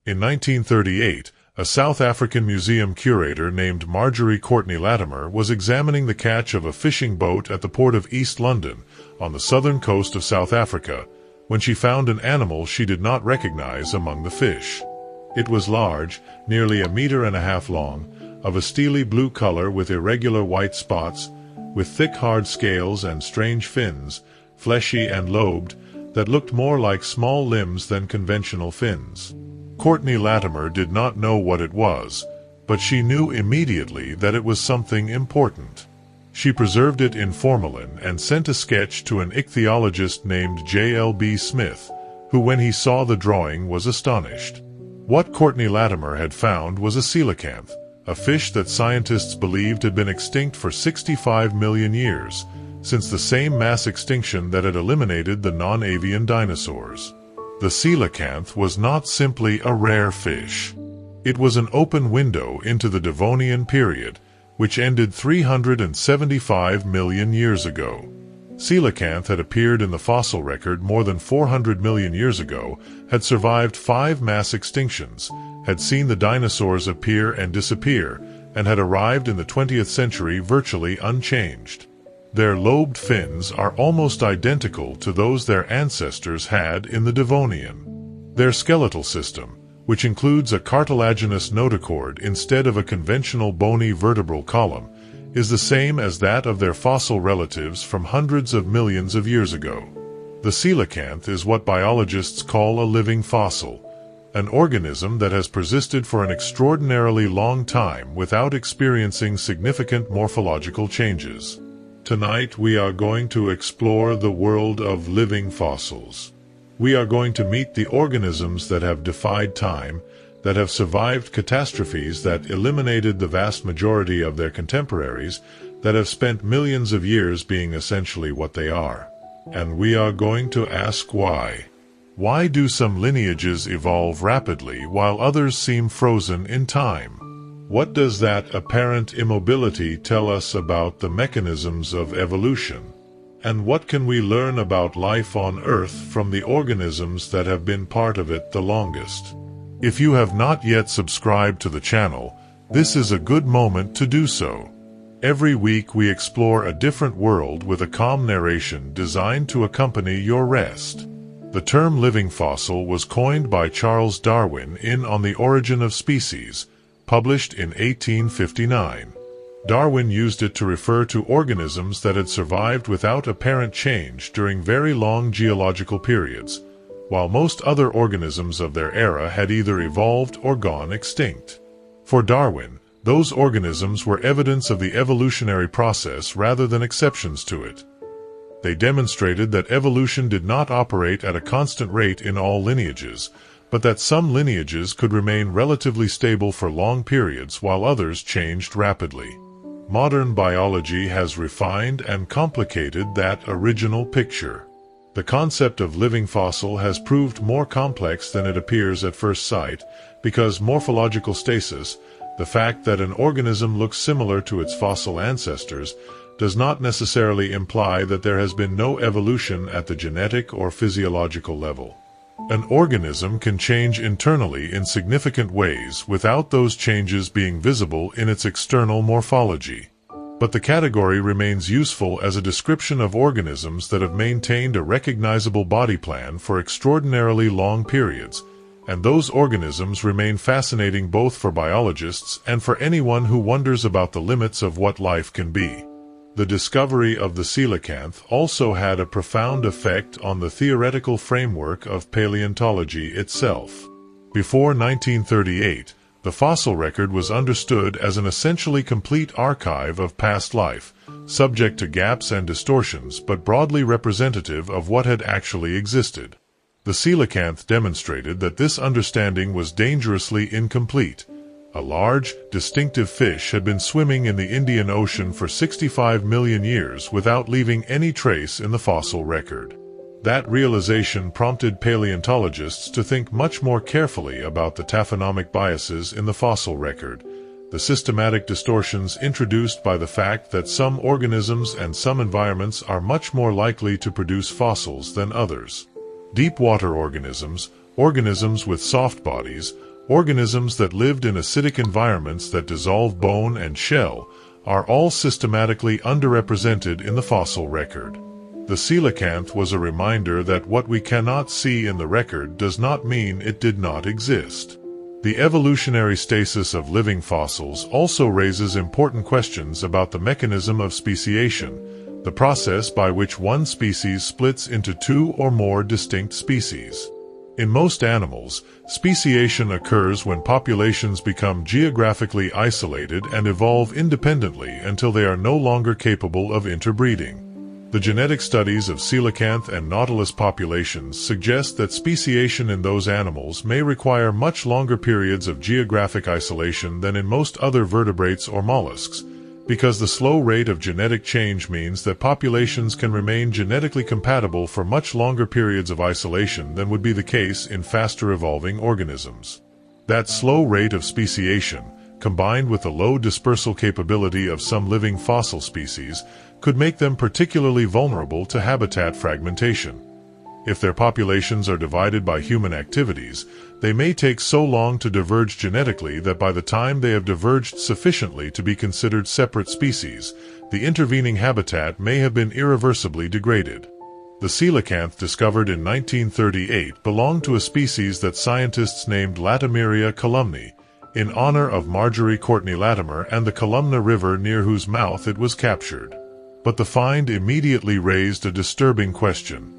In 1938, a South African museum curator named Marjorie Courtney Latimer was examining the catch of a fishing boat at the port of East London, on the southern coast of South Africa, when she found an animal she did not recognize among the fish. It was large, nearly 1.5 meters long, of a steely blue color with irregular white spots, with thick hard scales and strange fins, fleshy and lobed, that looked more like small limbs than conventional fins. Courtney Latimer did not know what it was, but she knew immediately that it was something important. She preserved it in formalin and sent a sketch to an ichthyologist named J.L.B. Smith, who when he saw the drawing was astonished. What Courtney Latimer had found was a coelacanth, a fish that scientists believed had been extinct for 65 million years, since the same mass extinction that had eliminated the non-avian dinosaurs. The coelacanth was not simply a rare fish. It was an open window into the Devonian period, which ended 375 million years ago. Coelacanth had appeared in the fossil record more than 400 million years ago, had survived 5 mass extinctions, had seen the dinosaurs appear and disappear, and had arrived in the 20th century virtually unchanged. Their lobed fins are almost identical to those their ancestors had in the Devonian. Their skeletal system, which includes a cartilaginous notochord instead of a conventional bony vertebral column, is the same as that of their fossil relatives from hundreds of millions of years ago. The coelacanth is what biologists call a living fossil, an organism that has persisted for an extraordinarily long time without experiencing significant morphological changes. Tonight we are going to explore the world of living fossils. We are going to meet the organisms that have defied time, that have survived catastrophes that eliminated the vast majority of their contemporaries, that have spent millions of years being essentially what they are. And we are going to ask why. Why do some lineages evolve rapidly while others seem frozen in time? What does that apparent immobility tell us about the mechanisms of evolution? And what can we learn about life on Earth from the organisms that have been part of it the longest? If you have not yet subscribed to the channel, this is a good moment to do so. Every week we explore a different world with a calm narration designed to accompany your rest. The term living fossil was coined by Charles Darwin in On the Origin of Species, published in 1859. Darwin used it to refer to organisms that had survived without apparent change during very long geological periods, while most other organisms of their era had either evolved or gone extinct. For Darwin, those organisms were evidence of the evolutionary process rather than exceptions to it. They demonstrated that evolution did not operate at a constant rate in all lineages, but that some lineages could remain relatively stable for long periods while others changed rapidly. Modern biology has refined and complicated that original picture. The concept of living fossil has proved more complex than it appears at first sight, because morphological stasis, the fact that an organism looks similar to its fossil ancestors, does not necessarily imply that there has been no evolution at the genetic or physiological level. An organism can change internally in significant ways without those changes being visible in its external morphology. But the category remains useful as a description of organisms that have maintained a recognizable body plan for extraordinarily long periods, and those organisms remain fascinating both for biologists and for anyone who wonders about the limits of what life can be. The discovery of the coelacanth also had a profound effect on the theoretical framework of paleontology itself. Before 1938, the fossil record was understood as an essentially complete archive of past life, subject to gaps and distortions but broadly representative of what had actually existed. The coelacanth demonstrated that this understanding was dangerously incomplete. A large, distinctive fish had been swimming in the Indian Ocean for 65 million years without leaving any trace in the fossil record. That realization prompted paleontologists to think much more carefully about the taphonomic biases in the fossil record, the systematic distortions introduced by the fact that some organisms and some environments are much more likely to produce fossils than others. Deep water organisms, organisms with soft bodies, Organisms that lived in acidic environments that dissolve bone and shell are all systematically underrepresented in the fossil record. The coelacanth was a reminder that what we cannot see in the record does not mean it did not exist. The evolutionary stasis of living fossils also raises important questions about the mechanism of speciation, the process by which one species splits into two or more distinct species. In most animals, speciation occurs when populations become geographically isolated and evolve independently until they are no longer capable of interbreeding. The genetic studies of coelacanth and Nautilus populations suggest that speciation in those animals may require much longer periods of geographic isolation than in most other vertebrates or mollusks, because the slow rate of genetic change means that populations can remain genetically compatible for much longer periods of isolation than would be the case in faster evolving organisms. That slow rate of speciation, combined with the low dispersal capability of some living fossil species, could make them particularly vulnerable to habitat fragmentation. If their populations are divided by human activities, they may take so long to diverge genetically that by the time they have diverged sufficiently to be considered separate species, the intervening habitat may have been irreversibly degraded. The coelacanth discovered in 1938 belonged to a species that scientists named Latimeria columni, in honor of Marjorie Courtney Latimer and the Columna River near whose mouth it was captured. But the find immediately raised a disturbing question.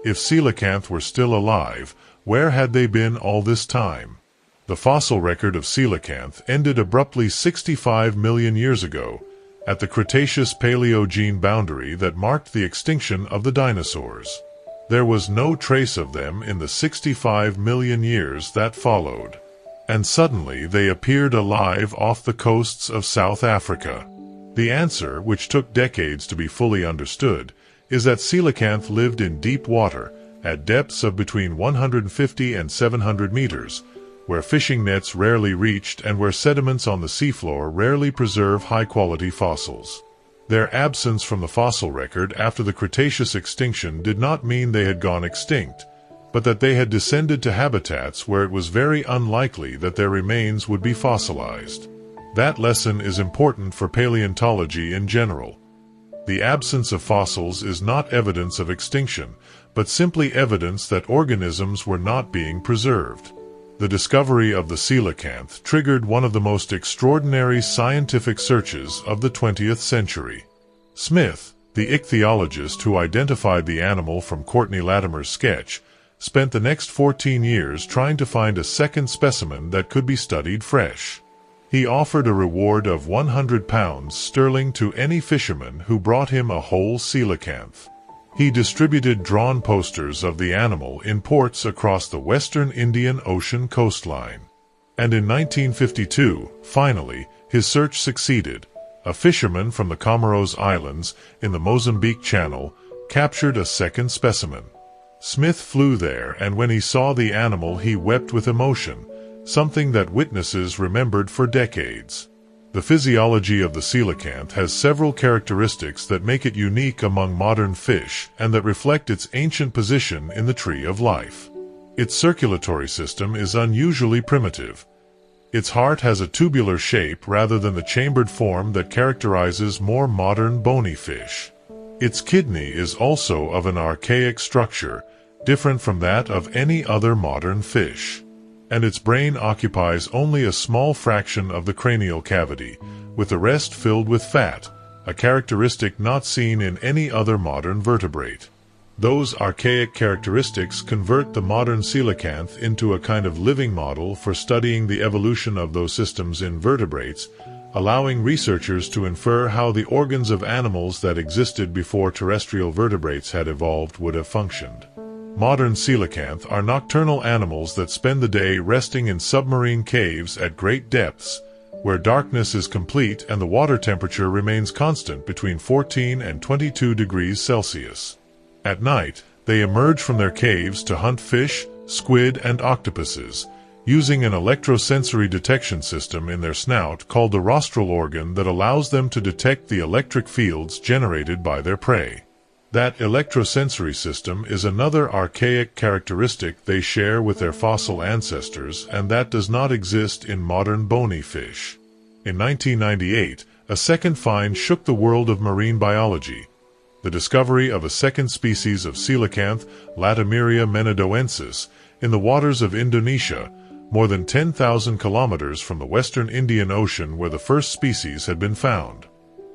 If coelacanth were still alive, where had they been all this time? The fossil record of coelacanth ended abruptly 65 million years ago, at the Cretaceous-Paleogene boundary that marked the extinction of the dinosaurs. There was no trace of them in the 65 million years that followed. And suddenly they appeared alive off the coasts of South Africa. The answer, which took decades to be fully understood, is that coelacanth lived in deep water, at depths of between 150 and 700 meters, where fishing nets rarely reached and where sediments on the seafloor rarely preserve high-quality fossils. Their absence from the fossil record after the Cretaceous extinction did not mean they had gone extinct, but that they had descended to habitats where it was very unlikely that their remains would be fossilized. That lesson is important for paleontology in general. The absence of fossils is not evidence of extinction, but simply evidence that organisms were not being preserved. The discovery of the coelacanth triggered one of the most extraordinary scientific searches of the 20th century. Smith, the ichthyologist who identified the animal from Courtney Latimer's sketch, spent the next 14 years trying to find a second specimen that could be studied fresh. He offered a reward of £100 to any fisherman who brought him a whole coelacanth. He distributed drawn posters of the animal in ports across the western Indian Ocean coastline. And in 1952, finally, his search succeeded. A fisherman from the Comoros Islands, in the Mozambique Channel, captured a second specimen. Smith flew there, and when he saw the animal he wept with emotion, something that witnesses remembered for decades. The physiology of the coelacanth has several characteristics that make it unique among modern fish and that reflect its ancient position in the tree of life. Its circulatory system is unusually primitive. Its heart has a tubular shape rather than the chambered form that characterizes more modern bony fish. Its kidney is also of an archaic structure, different from that of any other modern fish. And its brain occupies only a small fraction of the cranial cavity, with the rest filled with fat, a characteristic not seen in any other modern vertebrate. Those archaic characteristics convert the modern coelacanth into a kind of living model for studying the evolution of those systems in vertebrates, allowing researchers to infer how the organs of animals that existed before terrestrial vertebrates had evolved would have functioned. Modern coelacanth are nocturnal animals that spend the day resting in submarine caves at great depths, where darkness is complete and the water temperature remains constant between 14 and 22 degrees Celsius. At night, they emerge from their caves to hunt fish, squid, and octopuses, using an electrosensory detection system in their snout called the rostral organ that allows them to detect the electric fields generated by their prey. That electrosensory system is another archaic characteristic they share with their fossil ancestors, and that does not exist in modern bony fish. In 1998, a second find shook the world of marine biology. The discovery of a second species of coelacanth, Latimeria menadoensis, in the waters of Indonesia, more than 10,000 kilometers from the western Indian Ocean where the first species had been found.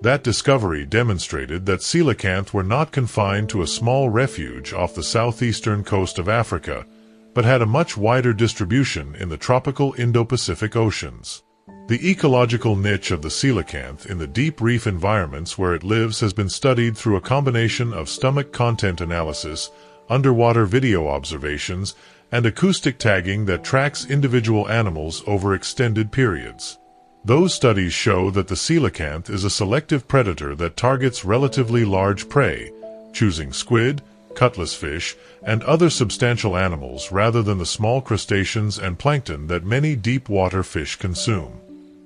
That discovery demonstrated that coelacanth were not confined to a small refuge off the southeastern coast of Africa, but had a much wider distribution in the tropical Indo-Pacific Oceans. The ecological niche of the coelacanth in the deep reef environments where it lives has been studied through a combination of stomach content analysis, underwater video observations, and acoustic tagging that tracks individual animals over extended periods. Those studies show that the coelacanth is a selective predator that targets relatively large prey, choosing squid, cutlass fish, and other substantial animals rather than the small crustaceans and plankton that many deep-water fish consume.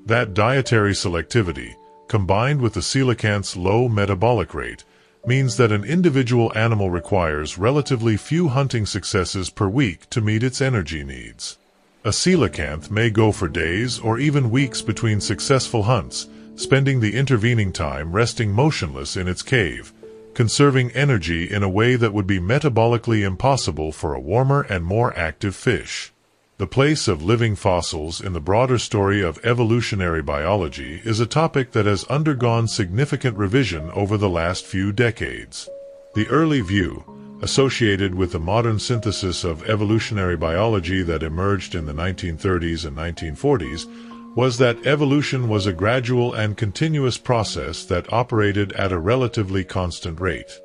That dietary selectivity, combined with the coelacanth's low metabolic rate, means that an individual animal requires relatively few hunting successes per week to meet its energy needs. A coelacanth may go for days or even weeks between successful hunts, spending the intervening time resting motionless in its cave, conserving energy in a way that would be metabolically impossible for a warmer and more active fish. The place of living fossils in the broader story of evolutionary biology is a topic that has undergone significant revision over the last few decades. The early view, associated with the modern synthesis of evolutionary biology that emerged in the 1930s and 1940s, was that evolution was a gradual and continuous process that operated at a relatively constant rate.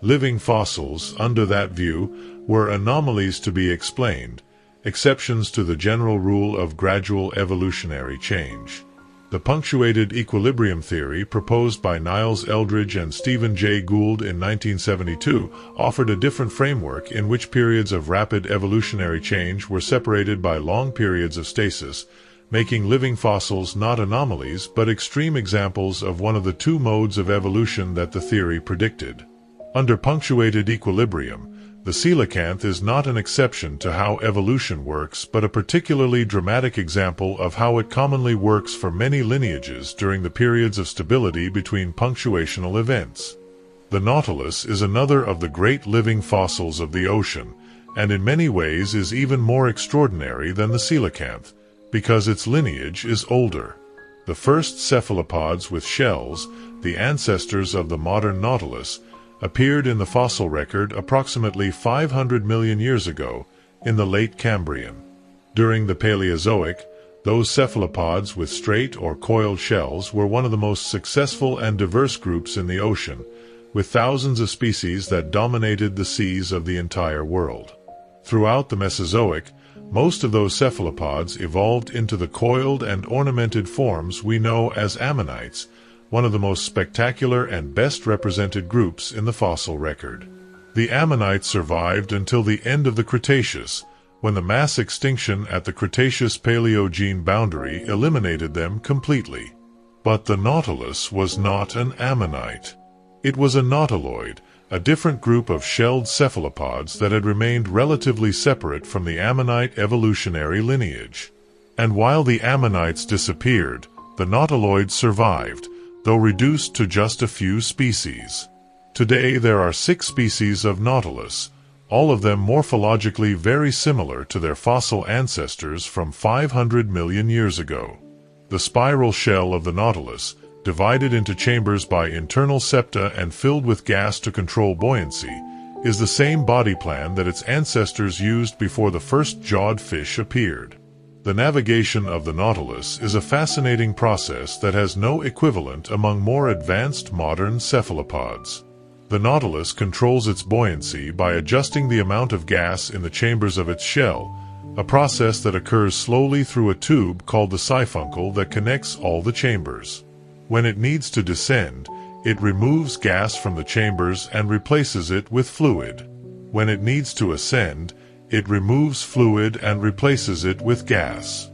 Living fossils, under that view, were anomalies to be explained, exceptions to the general rule of gradual evolutionary change. The punctuated equilibrium theory proposed by Niles Eldredge and Stephen Jay Gould in 1972 offered a different framework in which periods of rapid evolutionary change were separated by long periods of stasis, making living fossils not anomalies but extreme examples of one of the two modes of evolution that the theory predicted. Under punctuated equilibrium, the coelacanth is not an exception to how evolution works but a particularly dramatic example of how it commonly works for many lineages during the periods of stability between punctuational events. The Nautilus is another of the great living fossils of the ocean, and in many ways is even more extraordinary than the coelacanth, because its lineage is older. The first cephalopods with shells, the ancestors of the modern Nautilus, appeared in the fossil record approximately 500 million years ago, in the late Cambrian. During the Paleozoic, those cephalopods with straight or coiled shells were one of the most successful and diverse groups in the ocean, with thousands of species that dominated the seas of the entire world. Throughout the Mesozoic, most of those cephalopods evolved into the coiled and ornamented forms we know as ammonites, one of the most spectacular and best represented groups in the fossil record. The ammonites survived until the end of the Cretaceous, when the mass extinction at the Cretaceous-Paleogene boundary eliminated them completely. But the Nautilus was not an ammonite. It was a nautiloid, a different group of shelled cephalopods that had remained relatively separate from the ammonite evolutionary lineage. And while the ammonites disappeared, the nautiloids survived, though reduced to just a few species. Today there are 6 species of Nautilus, all of them morphologically very similar to their fossil ancestors from 500 million years ago. The spiral shell of the Nautilus, divided into chambers by internal septa and filled with gas to control buoyancy, is the same body plan that its ancestors used before the first jawed fish appeared. The navigation of the Nautilus is a fascinating process that has no equivalent among more advanced modern cephalopods. The Nautilus controls its buoyancy by adjusting the amount of gas in the chambers of its shell, a process that occurs slowly through a tube called the siphuncle that connects all the chambers. When it needs to descend, it removes gas from the chambers and replaces it with fluid. When it needs to ascend, it removes fluid and replaces it with gas.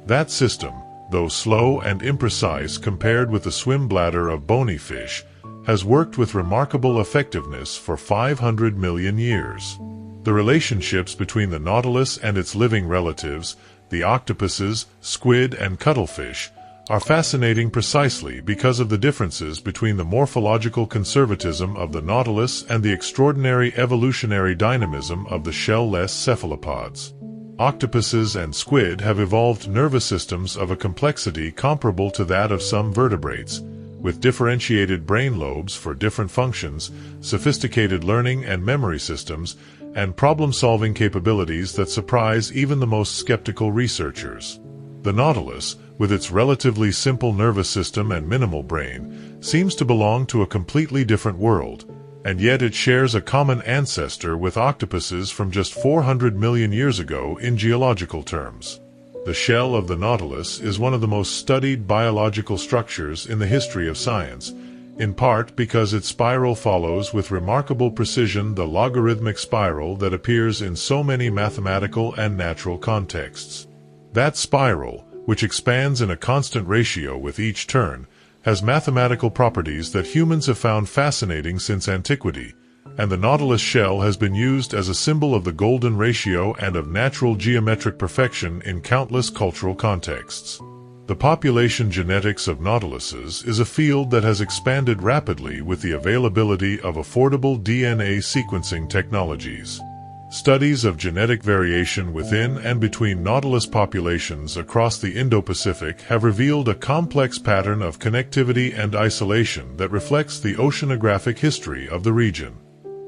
That system, though slow and imprecise compared with the swim bladder of bony fish, has worked with remarkable effectiveness for 500 million years. The relationships between the Nautilus and its living relatives, the octopuses, squid, and cuttlefish, are fascinating precisely because of the differences between the morphological conservatism of the Nautilus and the extraordinary evolutionary dynamism of the shell-less cephalopods. Octopuses and squid have evolved nervous systems of a complexity comparable to that of some vertebrates, with differentiated brain lobes for different functions, sophisticated learning and memory systems, and problem-solving capabilities that surprise even the most skeptical researchers. The Nautilus, with its relatively simple nervous system and minimal brain, seems to belong to a completely different world, and yet it shares a common ancestor with octopuses from just 400 million years ago in geological terms. The shell of the Nautilus is one of the most studied biological structures in the history of science, in part because its spiral follows with remarkable precision the logarithmic spiral that appears in so many mathematical and natural contexts. That spiral, which expands in a constant ratio with each turn, has mathematical properties that humans have found fascinating since antiquity, and the Nautilus shell has been used as a symbol of the golden ratio and of natural geometric perfection in countless cultural contexts. The population genetics of nautiluses is a field that has expanded rapidly with the availability of affordable DNA sequencing technologies. Studies of genetic variation within and between nautilus populations across the Indo-Pacific have revealed a complex pattern of connectivity and isolation that reflects the oceanographic history of the region.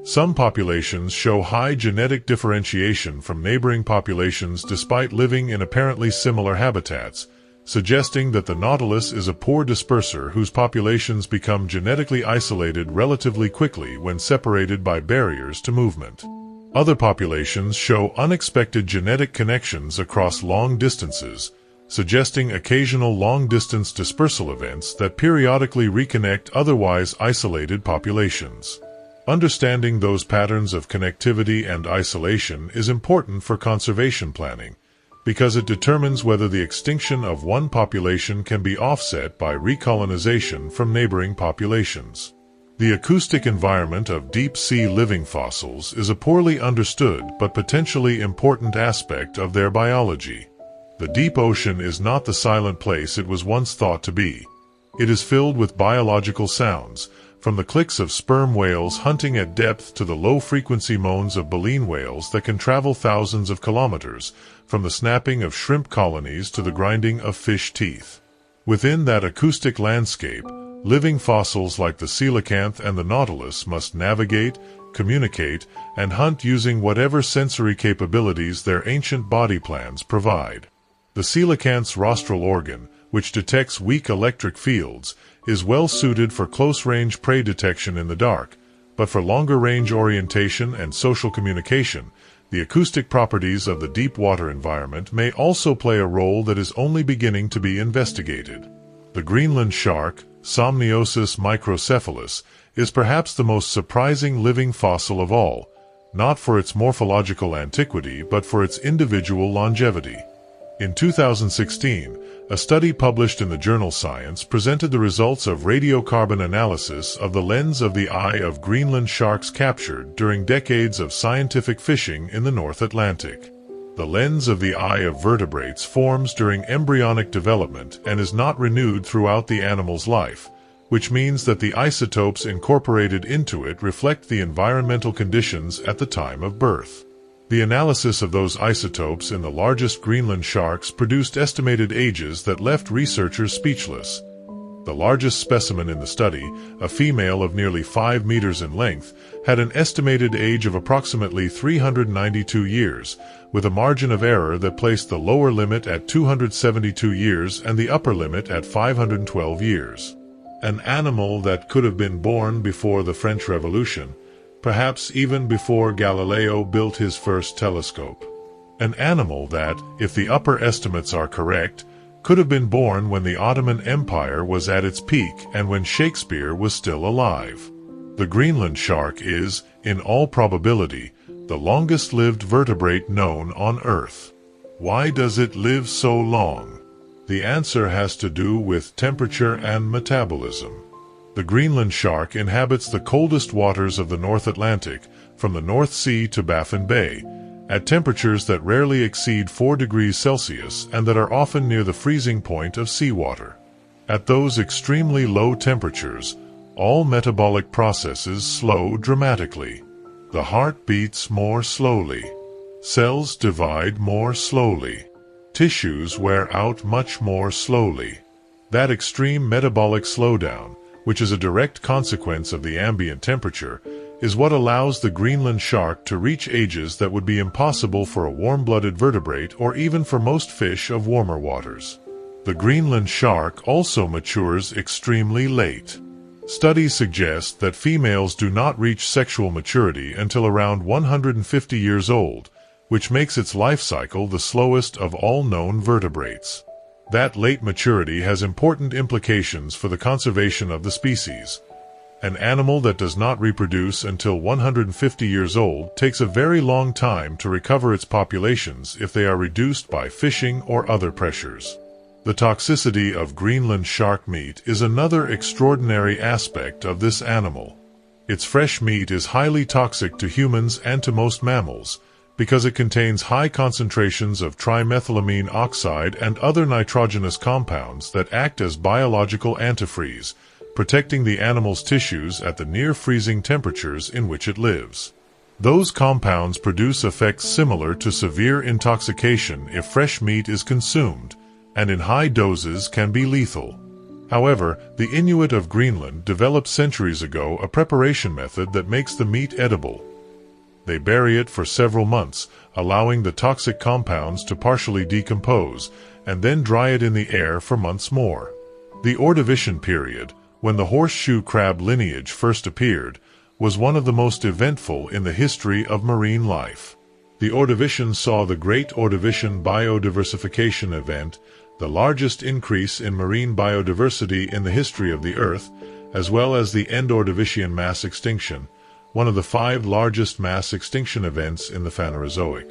Some populations show high genetic differentiation from neighboring populations despite living in apparently similar habitats, suggesting that the nautilus is a poor disperser whose populations become genetically isolated relatively quickly when separated by barriers to movement. Other populations show unexpected genetic connections across long distances, suggesting occasional long-distance dispersal events that periodically reconnect otherwise isolated populations. Understanding those patterns of connectivity and isolation is important for conservation planning, because it determines whether the extinction of one population can be offset by recolonization from neighboring populations. The acoustic environment of deep-sea living fossils is a poorly understood but potentially important aspect of their biology. The deep ocean is not the silent place it was once thought to be. It is filled with biological sounds, from the clicks of sperm whales hunting at depth to the low-frequency moans of baleen whales that can travel thousands of kilometers, from the snapping of shrimp colonies to the grinding of fish teeth. Within that acoustic landscape, living fossils like the coelacanth and the Nautilus must navigate, communicate, and hunt using whatever sensory capabilities their ancient body plans provide. The coelacanth's rostral organ, which detects weak electric fields, is well suited for close-range prey detection in the dark, but for longer-range orientation and social communication, the acoustic properties of the deep water environment may also play a role that is only beginning to be investigated. The Greenland shark, Somniosus microcephalus, is perhaps the most surprising living fossil of all, not for its morphological antiquity but for its individual longevity. In 2016, a study published in the journal Science presented the results of radiocarbon analysis of the lens of the eye of Greenland sharks captured during decades of scientific fishing in the North Atlantic. The lens of the eye of vertebrates forms during embryonic development and is not renewed throughout the animal's life, which means that the isotopes incorporated into it reflect the environmental conditions at the time of birth. The analysis of those isotopes in the largest Greenland sharks produced estimated ages that left researchers speechless. The largest specimen in the study, a female of nearly 5 meters in length, had an estimated age of approximately 392 years, with a margin of error that placed the lower limit at 272 years and the upper limit at 512 years. An animal that could have been born before the French Revolution, perhaps even before Galileo built his first telescope. An animal that, if the upper estimates are correct, could have been born when the Ottoman Empire was at its peak and when Shakespeare was still alive. The Greenland shark is, in all probability, the longest-lived vertebrate known on Earth. Why does it live so long? The answer has to do with temperature and metabolism. The Greenland shark inhabits the coldest waters of the North Atlantic, from the North Sea to Baffin Bay, at temperatures that rarely exceed 4 degrees Celsius and that are often near the freezing point of seawater. At those extremely low temperatures, all metabolic processes slow dramatically. The heart beats more slowly. Cells divide more slowly. Tissues wear out much more slowly. That extreme metabolic slowdown, which is a direct consequence of the ambient temperature, is what allows the Greenland shark to reach ages that would be impossible for a warm-blooded vertebrate or even for most fish of warmer waters. The Greenland shark also matures extremely late. Studies suggest that females do not reach sexual maturity until around 150 years old, which makes its life cycle the slowest of all known vertebrates. That late maturity has important implications for the conservation of the species. An animal that does not reproduce until 150 years old takes a very long time to recover its populations if they are reduced by fishing or other pressures. The toxicity of Greenland shark meat is another extraordinary aspect of this animal. Its fresh meat is highly toxic to humans and to most mammals, because it contains high concentrations of trimethylamine oxide and other nitrogenous compounds that act as biological antifreeze, protecting the animal's tissues at the near-freezing temperatures in which it lives. Those compounds produce effects similar to severe intoxication if fresh meat is consumed, and in high doses can be lethal. However, the Inuit of Greenland developed centuries ago a preparation method that makes the meat edible. They bury it for several months, allowing the toxic compounds to partially decompose, and then dry it in the air for months more. The Ordovician period, when the horseshoe crab lineage first appeared, was one of the most eventful in the history of marine life. The Ordovician saw the Great Ordovician Biodiversification Event, the largest increase in marine biodiversity in the history of the Earth, as well as the End Ordovician mass extinction, one of the 5 largest mass extinction events in the Phanerozoic.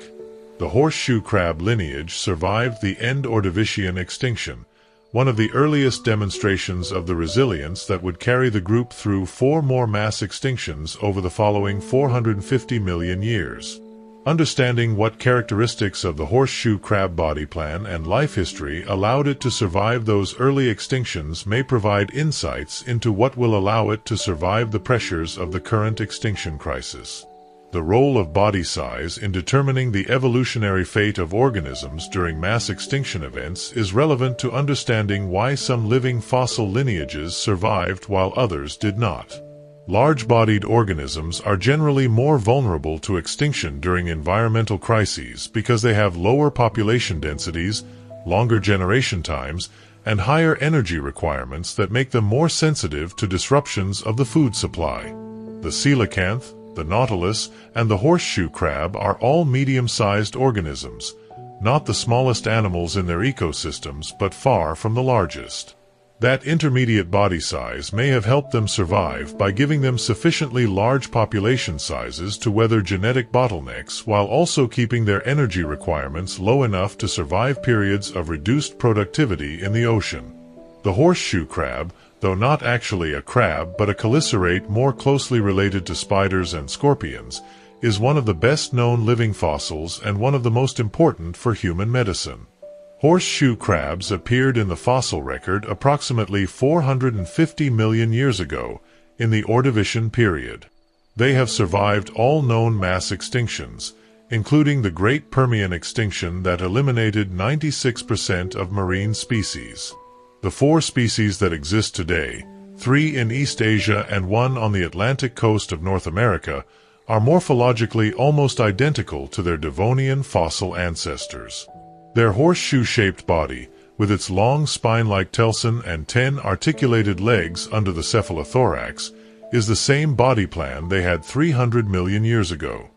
The horseshoe crab lineage survived the End Ordovician extinction, one of the earliest demonstrations of the resilience that would carry the group through 4 more mass extinctions over the following 450 million years. Understanding what characteristics of the horseshoe crab body plan and life history allowed it to survive those early extinctions may provide insights into what will allow it to survive the pressures of the current extinction crisis. The role of body size in determining the evolutionary fate of organisms during mass extinction events is relevant to understanding why some living fossil lineages survived while others did not. Large-bodied organisms are generally more vulnerable to extinction during environmental crises because they have lower population densities, longer generation times, and higher energy requirements that make them more sensitive to disruptions of the food supply. The coelacanth, the Nautilus, and the horseshoe crab are all medium-sized organisms, not the smallest animals in their ecosystems but far from the largest. That intermediate body size may have helped them survive by giving them sufficiently large population sizes to weather genetic bottlenecks while also keeping their energy requirements low enough to survive periods of reduced productivity in the ocean. The horseshoe crab, though not actually a crab but a chelicerate more closely related to spiders and scorpions, is one of the best-known living fossils and one of the most important for human medicine. Horseshoe crabs appeared in the fossil record approximately 450 million years ago, in the Ordovician period. They have survived all known mass extinctions, including the Great Permian extinction that eliminated 96% of marine species. The 4 species that exist today, 3 in East Asia and 1 on the Atlantic coast of North America, are morphologically almost identical to their Devonian fossil ancestors. Their horseshoe-shaped body, with its long spine-like telson and 10 articulated legs under the cephalothorax, is the same body plan they had 300 million years ago.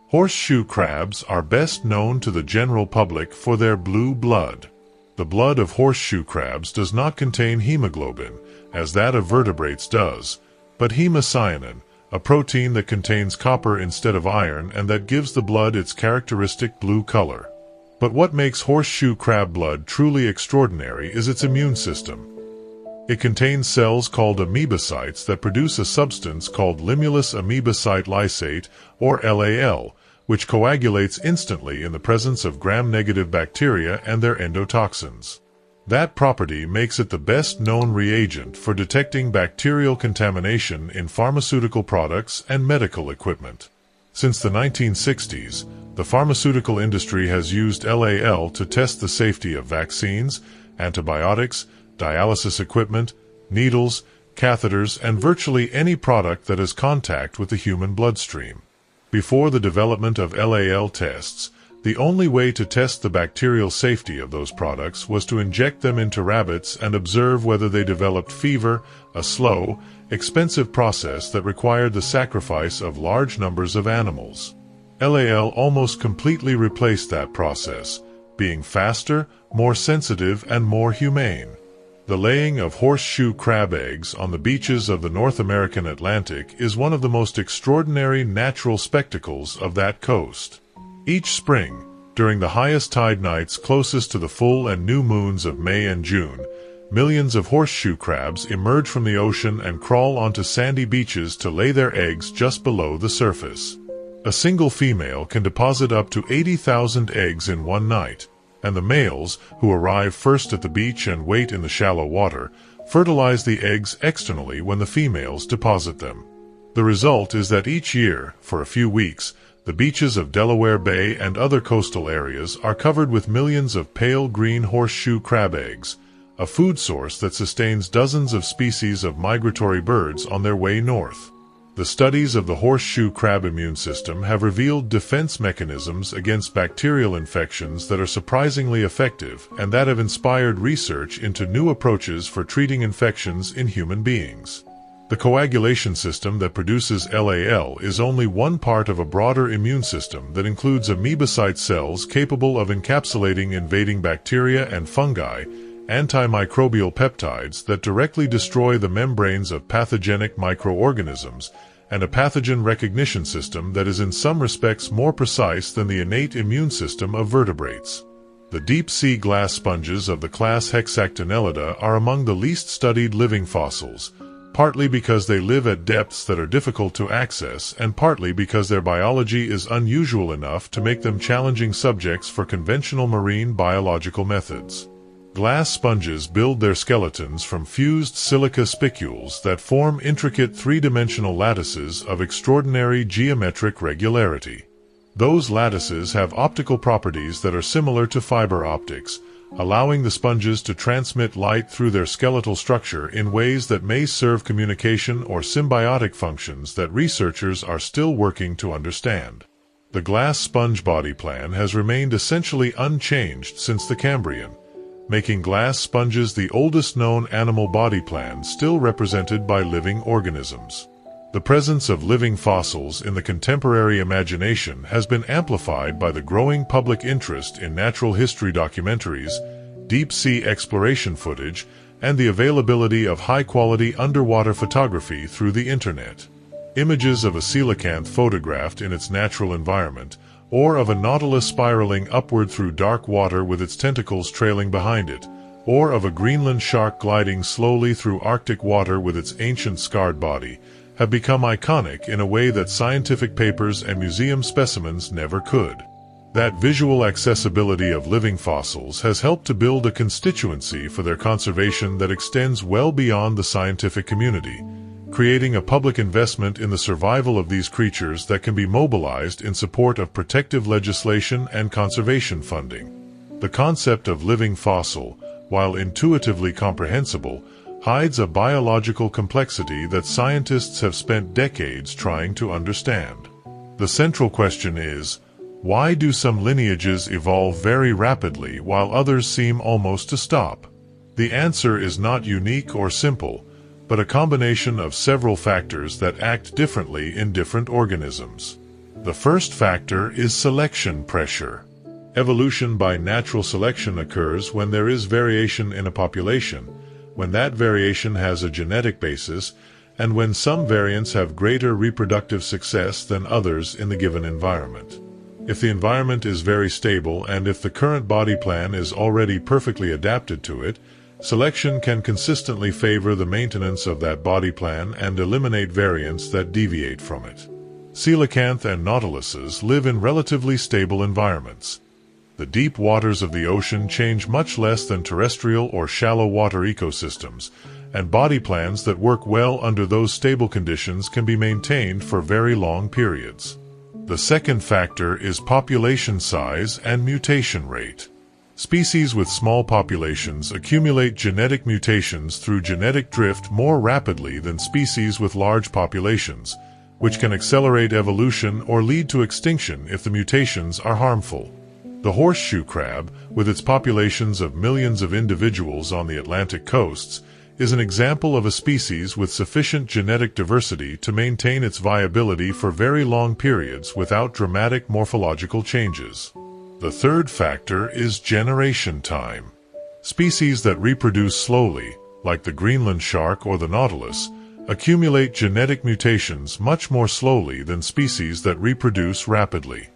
Horseshoe crabs are best known to the general public for their blue blood. The blood of horseshoe crabs does not contain hemoglobin, as that of vertebrates does, but hemocyanin, a protein that contains copper instead of iron and that gives the blood its characteristic blue color. But what makes horseshoe crab blood truly extraordinary is its immune system. It contains cells called amoebocytes that produce a substance called limulus amoebocyte lysate, or LAL, which coagulates instantly in the presence of gram-negative bacteria and their endotoxins. That property makes it the best-known reagent for detecting bacterial contamination in pharmaceutical products and medical equipment. Since the 1960s, the pharmaceutical industry has used LAL to test the safety of vaccines, antibiotics, dialysis equipment, needles, catheters, and virtually any product that has contact with the human bloodstream. Before the development of LAL tests, the only way to test the bacterial safety of those products was to inject them into rabbits and observe whether they developed fever, a slow, expensive process that required the sacrifice of large numbers of animals. LAL almost completely replaced that process, being faster, more sensitive, and more humane. The laying of horseshoe crab eggs on the beaches of the North American Atlantic is one of the most extraordinary natural spectacles of that coast. Each spring, during the highest tide nights closest to the full and new moons of May and June, millions of horseshoe crabs emerge from the ocean and crawl onto sandy beaches to lay their eggs just below the surface. A single female can deposit up to 80,000 eggs in one night, and the males, who arrive first at the beach and wait in the shallow water, fertilize the eggs externally when the females deposit them. The result is that each year, for a few weeks, the beaches of Delaware Bay and other coastal areas are covered with millions of pale green horseshoe crab eggs, a food source that sustains dozens of species of migratory birds on their way north. The studies of the horseshoe crab immune system have revealed defense mechanisms against bacterial infections that are surprisingly effective and that have inspired research into new approaches for treating infections in human beings. The coagulation system that produces LAL is only one part of a broader immune system that includes amoebocyte cells capable of encapsulating invading bacteria and fungi, antimicrobial peptides that directly destroy the membranes of pathogenic microorganisms, and a pathogen recognition system that is in some respects more precise than the innate immune system of vertebrates. The deep-sea glass sponges of the class Hexactinellida are among the least studied living fossils, partly because they live at depths that are difficult to access and partly because their biology is unusual enough to make them challenging subjects for conventional marine biological methods. Glass sponges build their skeletons from fused silica spicules that form intricate three-dimensional lattices of extraordinary geometric regularity. Those lattices have optical properties that are similar to fiber optics, allowing the sponges to transmit light through their skeletal structure in ways that may serve communication or symbiotic functions that researchers are still working to understand. The glass sponge body plan has remained essentially unchanged since the Cambrian, making glass sponges the oldest known animal body plan still represented by living organisms. The presence of living fossils in the contemporary imagination has been amplified by the growing public interest in natural history documentaries, deep-sea exploration footage, and the availability of high-quality underwater photography through the Internet. Images of a coelacanth photographed in its natural environment, or of a nautilus spiraling upward through dark water with its tentacles trailing behind it, or of a Greenland shark gliding slowly through Arctic water with its ancient scarred body, have become iconic in a way that scientific papers and museum specimens never could. That visual accessibility of living fossils has helped to build a constituency for their conservation that extends well beyond the scientific community, creating a public investment in the survival of these creatures that can be mobilized in support of protective legislation and conservation funding. The concept of living fossil, while intuitively comprehensible, hides a biological complexity that scientists have spent decades trying to understand. The central question is, why do some lineages evolve very rapidly while others seem almost to stop? The answer is not unique or simple, but a combination of several factors that act differently in different organisms. The first factor is selection pressure. Evolution by natural selection occurs when there is variation in a population, when that variation has a genetic basis, and when some variants have greater reproductive success than others in the given environment. If the environment is very stable and if the current body plan is already perfectly adapted to it, Selection can consistently favor the maintenance of that body plan and eliminate variants that deviate from it. Coelacanth and nautiluses live in relatively stable environments. The deep waters of the ocean change much less than terrestrial or shallow water ecosystems, and body plans that work well under those stable conditions can be maintained for very long periods. The second factor is population size and mutation rate. Species with small populations accumulate genetic mutations through genetic drift more rapidly than species with large populations, which can accelerate evolution or lead to extinction if the mutations are harmful. The horseshoe crab, with its populations of millions of individuals on the Atlantic coasts, is an example of a species with sufficient genetic diversity to maintain its viability for very long periods without dramatic morphological changes. The third factor is generation time. Species that reproduce slowly, like the Greenland shark or the Nautilus, accumulate genetic mutations much more slowly than species that reproduce rapidly.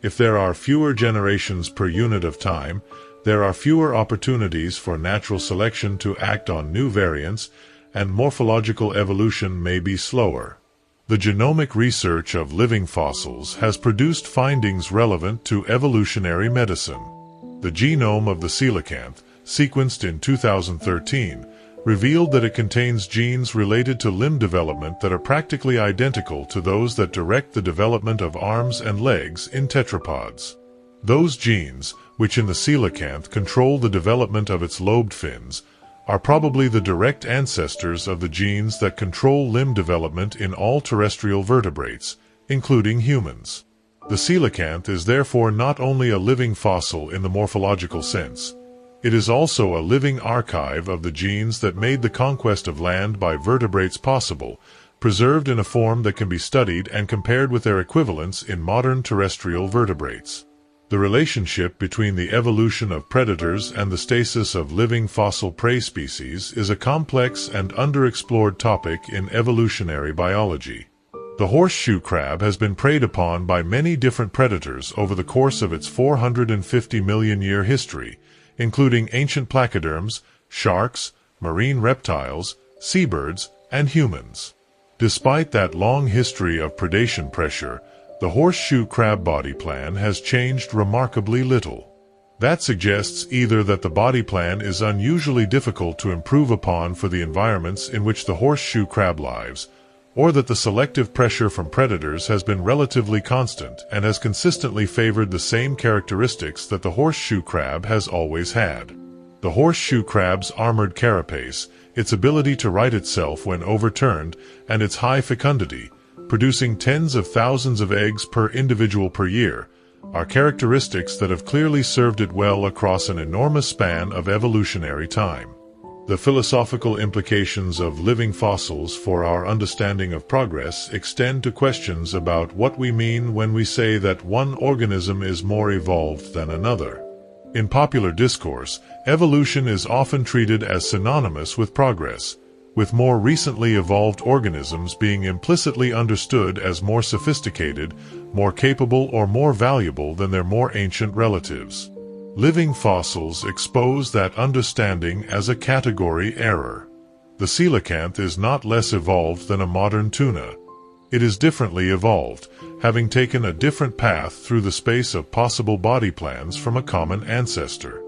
If there are fewer generations per unit of time, there are fewer opportunities for natural selection to act on new variants, and morphological evolution may be slower. The genomic research of living fossils has produced findings relevant to evolutionary medicine. The genome of the coelacanth, sequenced in 2013, revealed that it contains genes related to limb development that are practically identical to those that direct the development of arms and legs in tetrapods. Those genes, which in the coelacanth control the development of its lobed fins, are probably the direct ancestors of the genes that control limb development in all terrestrial vertebrates, including humans. The coelacanth is therefore not only a living fossil in the morphological sense, it is also a living archive of the genes that made the conquest of land by vertebrates possible, preserved in a form that can be studied and compared with their equivalents in modern terrestrial vertebrates. The relationship between the evolution of predators and the stasis of living fossil prey species is a complex and underexplored topic in evolutionary biology. The horseshoe crab has been preyed upon by many different predators over the course of its 450 million year history, including ancient placoderms, sharks, marine reptiles, seabirds, and humans. Despite that long history of predation pressure, the horseshoe crab body plan has changed remarkably little. That suggests either that the body plan is unusually difficult to improve upon for the environments in which the horseshoe crab lives, or that the selective pressure from predators has been relatively constant and has consistently favored the same characteristics that the horseshoe crab has always had. The horseshoe crab's armored carapace, its ability to right itself when overturned, and its high fecundity, producing tens of thousands of eggs per individual per year, are characteristics that have clearly served it well across an enormous span of evolutionary time. The philosophical implications of living fossils for our understanding of progress extend to questions about what we mean when we say that one organism is more evolved than another. In popular discourse, evolution is often treated as synonymous with progress, with more recently evolved organisms being implicitly understood as more sophisticated, more capable, or more valuable than their more ancient relatives. Living fossils expose that understanding as a category error. The coelacanth is not less evolved than a modern tuna. It is differently evolved, having taken a different path through the space of possible body plans from a common ancestor.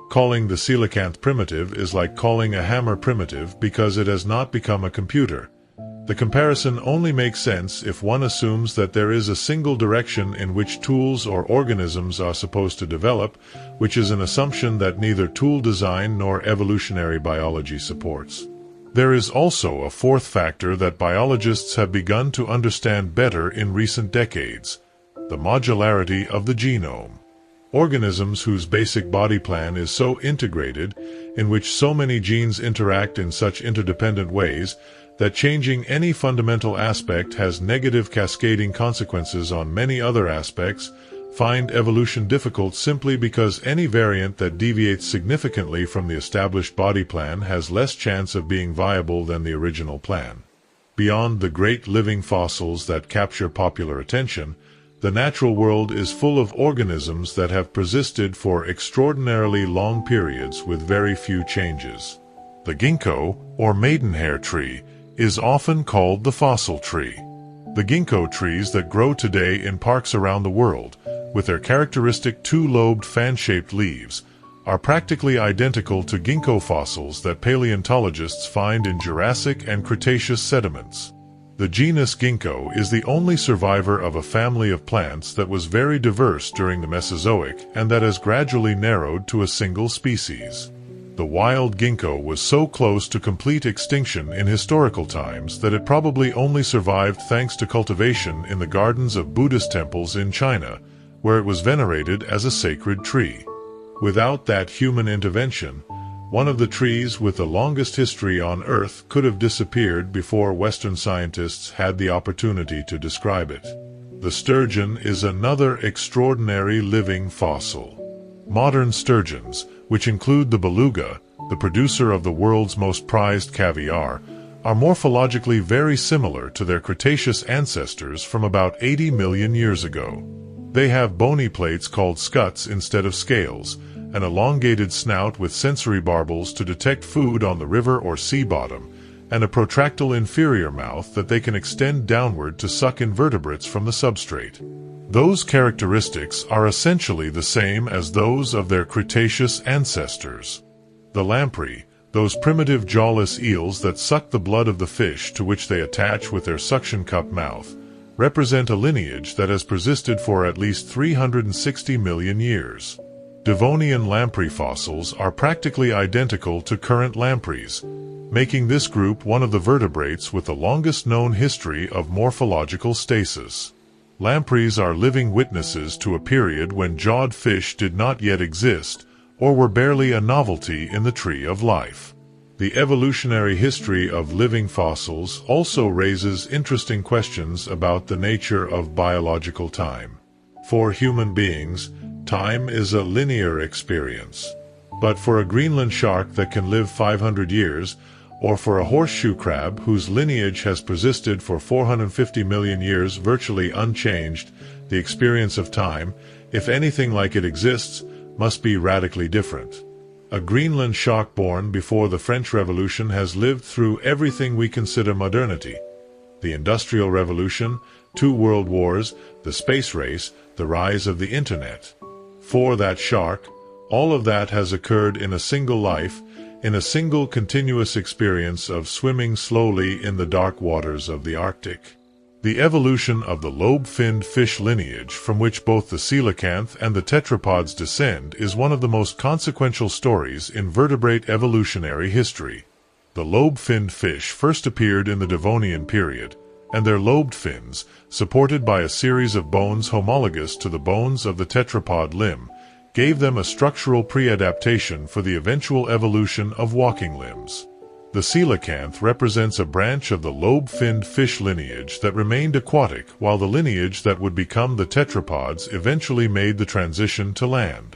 Calling the coelacanth primitive is like calling a hammer primitive because it has not become a computer. The comparison only makes sense if one assumes that there is a single direction in which tools or organisms are supposed to develop, which is an assumption that neither tool design nor evolutionary biology supports. There is also a fourth factor that biologists have begun to understand better in recent decades: the modularity of the genome. Organisms whose basic body plan is so integrated, in which so many genes interact in such interdependent ways, that changing any fundamental aspect has negative cascading consequences on many other aspects, find evolution difficult simply because any variant that deviates significantly from the established body plan has less chance of being viable than the original plan. Beyond the great living fossils that capture popular attention, the natural world is full of organisms that have persisted for extraordinarily long periods with very few changes. The ginkgo, or maidenhair tree, is often called the fossil tree. The ginkgo trees that grow today in parks around the world, with their characteristic two-lobed fan-shaped leaves, are practically identical to ginkgo fossils that paleontologists find in Jurassic and Cretaceous sediments. The genus ginkgo is the only survivor of a family of plants that was very diverse during the Mesozoic and that has gradually narrowed to a single species. The wild ginkgo was so close to complete extinction in historical times that it probably only survived thanks to cultivation in the gardens of Buddhist temples in China, where it was venerated as a sacred tree. Without that human intervention, one of the trees with the longest history on Earth could have disappeared before Western scientists had the opportunity to describe it. The sturgeon is another extraordinary living fossil. Modern sturgeons, which include the beluga, the producer of the world's most prized caviar, are morphologically very similar to their Cretaceous ancestors from about 80 million years ago. They have bony plates called scuts instead of scales, an elongated snout with sensory barbels to detect food on the river or sea bottom, and a protractile inferior mouth that they can extend downward to suck invertebrates from the substrate. Those characteristics are essentially the same as those of their Cretaceous ancestors. The lamprey, those primitive jawless eels that suck the blood of the fish to which they attach with their suction cup mouth, represent a lineage that has persisted for at least 360 million years. Devonian lamprey fossils are practically identical to current lampreys, making this group one of the vertebrates with the longest known history of morphological stasis. Lampreys are living witnesses to a period when jawed fish did not yet exist, or were barely a novelty in the tree of life. The evolutionary history of living fossils also raises interesting questions about the nature of biological time. For human beings, time is a linear experience. But for a Greenland shark that can live 500 years, or for a horseshoe crab whose lineage has persisted for 450 million years virtually unchanged, the experience of time, if anything like it exists, must be radically different. A Greenland shark born before the French Revolution has lived through everything we consider modernity: the Industrial Revolution, 2 world wars, the space race, the rise of the Internet. For that shark, all of that has occurred in a single life, in a single continuous experience of swimming slowly in the dark waters of the Arctic. The evolution of the lobe-finned fish lineage from which both the coelacanth and the tetrapods descend is one of the most consequential stories in vertebrate evolutionary history. The lobe-finned fish first appeared in the Devonian period, and their lobed fins, supported by a series of bones homologous to the bones of the tetrapod limb, gave them a structural pre-adaptation for the eventual evolution of walking limbs. The coelacanth represents a branch of the lobe-finned fish lineage that remained aquatic while the lineage that would become the tetrapods eventually made the transition to land.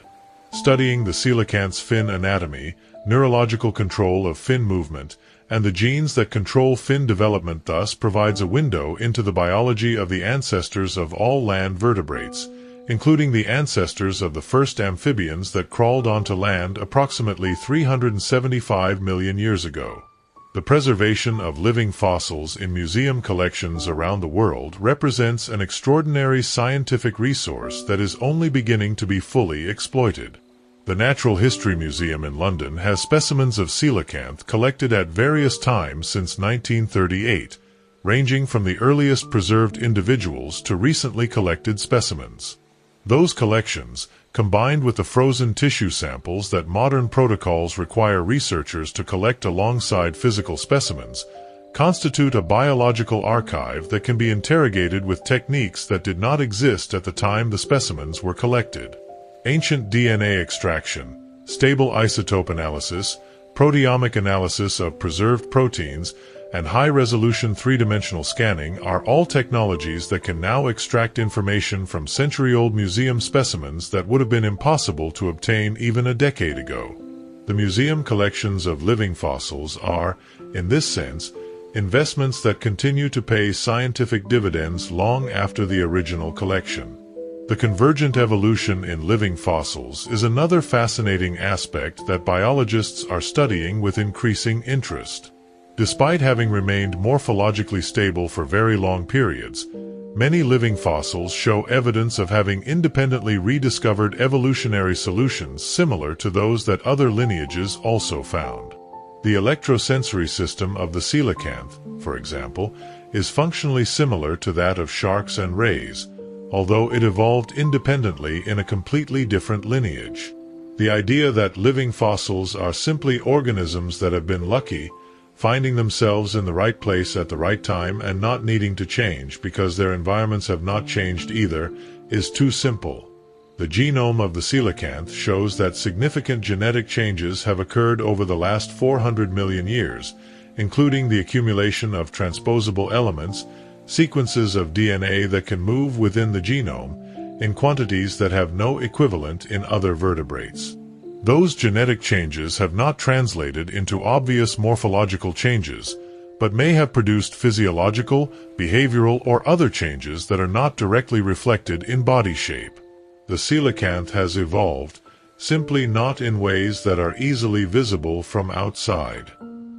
Studying the coelacanth's fin anatomy, neurological control of fin movement, and the genes that control fin development thus provides a window into the biology of the ancestors of all land vertebrates, including the ancestors of the first amphibians that crawled onto land approximately 375 million years ago. The preservation of living fossils in museum collections around the world represents an extraordinary scientific resource that is only beginning to be fully exploited. The Natural History Museum in London has specimens of coelacanth collected at various times since 1938, ranging from the earliest preserved individuals to recently collected specimens. Those collections, combined with the frozen tissue samples that modern protocols require researchers to collect alongside physical specimens, constitute a biological archive that can be interrogated with techniques that did not exist at the time the specimens were collected. Ancient DNA extraction, stable isotope analysis, proteomic analysis of preserved proteins, and high-resolution three-dimensional scanning are all technologies that can now extract information from century-old museum specimens that would have been impossible to obtain even a decade ago. The museum collections of living fossils are, in this sense, investments that continue to pay scientific dividends long after the original collection. The convergent evolution in living fossils is another fascinating aspect that biologists are studying with increasing interest. Despite having remained morphologically stable for very long periods, many living fossils show evidence of having independently rediscovered evolutionary solutions similar to those that other lineages also found. The electrosensory system of the coelacanth, for example, is functionally similar to that of sharks and rays, although it evolved independently in a completely different lineage. The idea that living fossils are simply organisms that have been lucky, finding themselves in the right place at the right time and not needing to change because their environments have not changed either, is too simple. The genome of the coelacanth shows that significant genetic changes have occurred over the last 400 million years, including the accumulation of transposable elements, sequences of DNA that can move within the genome, in quantities that have no equivalent in other vertebrates. Those genetic changes have not translated into obvious morphological changes, but may have produced physiological, behavioral, or other changes that are not directly reflected in body shape. The coelacanth has evolved, simply not in ways that are easily visible from outside.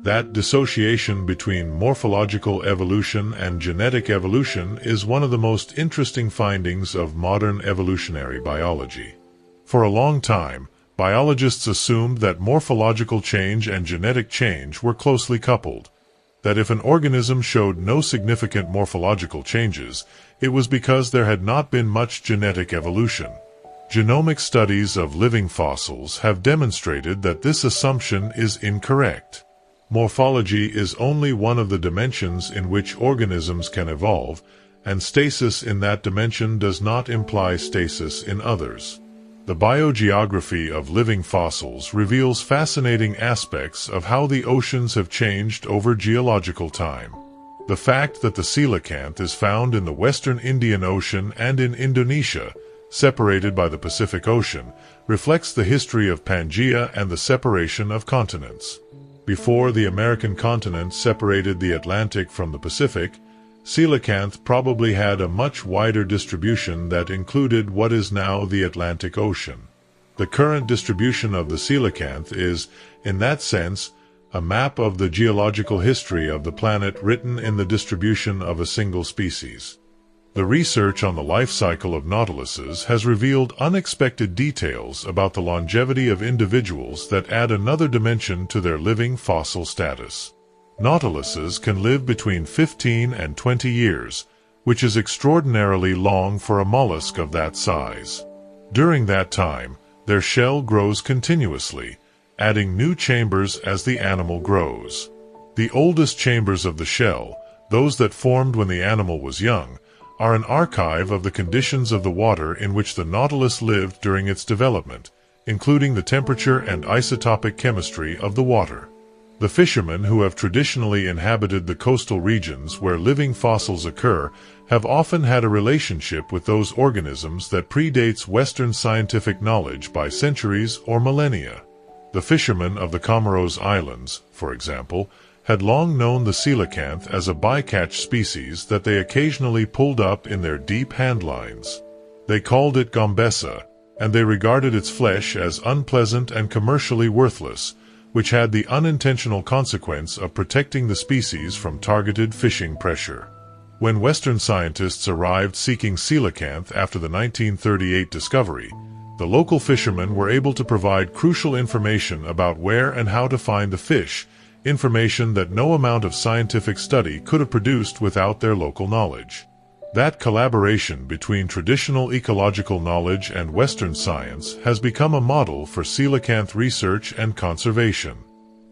That dissociation between morphological evolution and genetic evolution is one of the most interesting findings of modern evolutionary biology. For a long time, biologists assumed that morphological change and genetic change were closely coupled, that if an organism showed no significant morphological changes, it was because there had not been much genetic evolution. Genomic studies of living fossils have demonstrated that this assumption is incorrect. Morphology is only one of the dimensions in which organisms can evolve, and stasis in that dimension does not imply stasis in others. The biogeography of living fossils reveals fascinating aspects of how the oceans have changed over geological time. The fact that the coelacanth is found in the western Indian Ocean and in Indonesia, separated by the Pacific Ocean, reflects the history of Pangaea and the separation of continents. Before the American continent separated the Atlantic from the Pacific, coelacanth probably had a much wider distribution that included what is now the Atlantic Ocean. The current distribution of the coelacanth is, in that sense, a map of the geological history of the planet written in the distribution of a single species. The research on the life cycle of nautiluses has revealed unexpected details about the longevity of individuals that add another dimension to their living fossil status. Nautiluses can live between 15 and 20 years, which is extraordinarily long for a mollusk of that size. During that time, their shell grows continuously, adding new chambers as the animal grows. The oldest chambers of the shell, those that formed when the animal was young, are an archive of the conditions of the water in which the nautilus lived during its development, including the temperature and isotopic chemistry of the water. The fishermen who have traditionally inhabited the coastal regions where living fossils occur have often had a relationship with those organisms that predates Western scientific knowledge by centuries or millennia. The fishermen of the Comoros Islands, for example, had long known the coelacanth as a bycatch species that they occasionally pulled up in their deep handlines. They called it gombessa, and they regarded its flesh as unpleasant and commercially worthless, which had the unintentional consequence of protecting the species from targeted fishing pressure. When Western scientists arrived seeking coelacanth after the 1938 discovery, the local fishermen were able to provide crucial information about where and how to find the fish, information that no amount of scientific study could have produced without their local knowledge. That collaboration between traditional ecological knowledge and Western science has become a model for coelacanth research and conservation.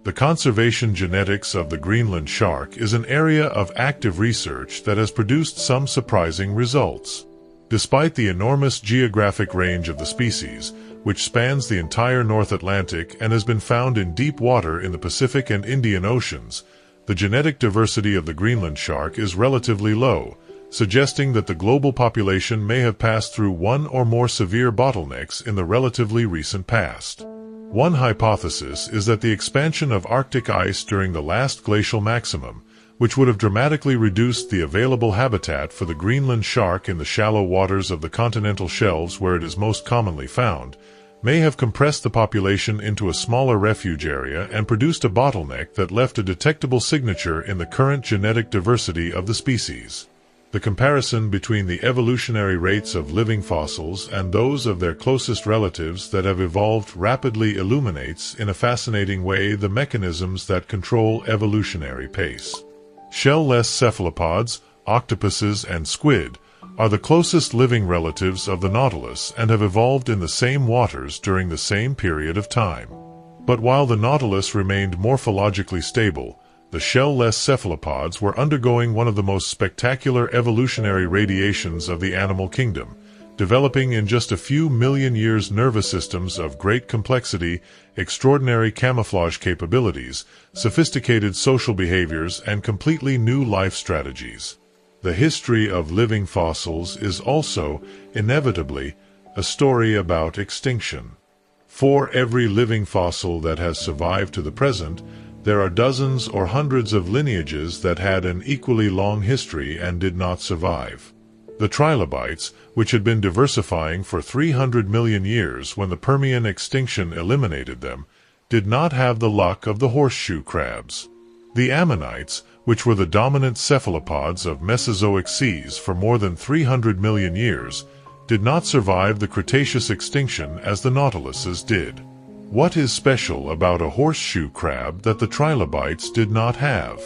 The conservation genetics of the Greenland shark is an area of active research that has produced some surprising results. Despite the enormous geographic range of the species, which spans the entire North Atlantic and has been found in deep water in the Pacific and Indian Oceans, the genetic diversity of the Greenland shark is relatively low, suggesting that the global population may have passed through one or more severe bottlenecks in the relatively recent past. One hypothesis is that the expansion of Arctic ice during the last glacial maximum, which would have dramatically reduced the available habitat for the Greenland shark in the shallow waters of the continental shelves where it is most commonly found, may have compressed the population into a smaller refuge area and produced a bottleneck that left a detectable signature in the current genetic diversity of the species. The comparison between the evolutionary rates of living fossils and those of their closest relatives that have evolved rapidly illuminates in a fascinating way the mechanisms that control evolutionary pace. Shell-less cephalopods, octopuses, and squid are the closest living relatives of the Nautilus and have evolved in the same waters during the same period of time. But while the Nautilus remained morphologically stable, the shell-less cephalopods were undergoing one of the most spectacular evolutionary radiations of the animal kingdom, developing in just a few million years nervous systems of great complexity, extraordinary camouflage capabilities, sophisticated social behaviors, and completely new life strategies. The history of living fossils is also, inevitably, a story about extinction. For every living fossil that has survived to the present, there are dozens or hundreds of lineages that had an equally long history and did not survive. The trilobites, which had been diversifying for 300 million years when the Permian extinction eliminated them, did not have the luck of the horseshoe crabs. The ammonites, which were the dominant cephalopods of Mesozoic seas for more than 300 million years, did not survive the Cretaceous extinction as the nautiluses did. What is special about a horseshoe crab that the trilobites did not have?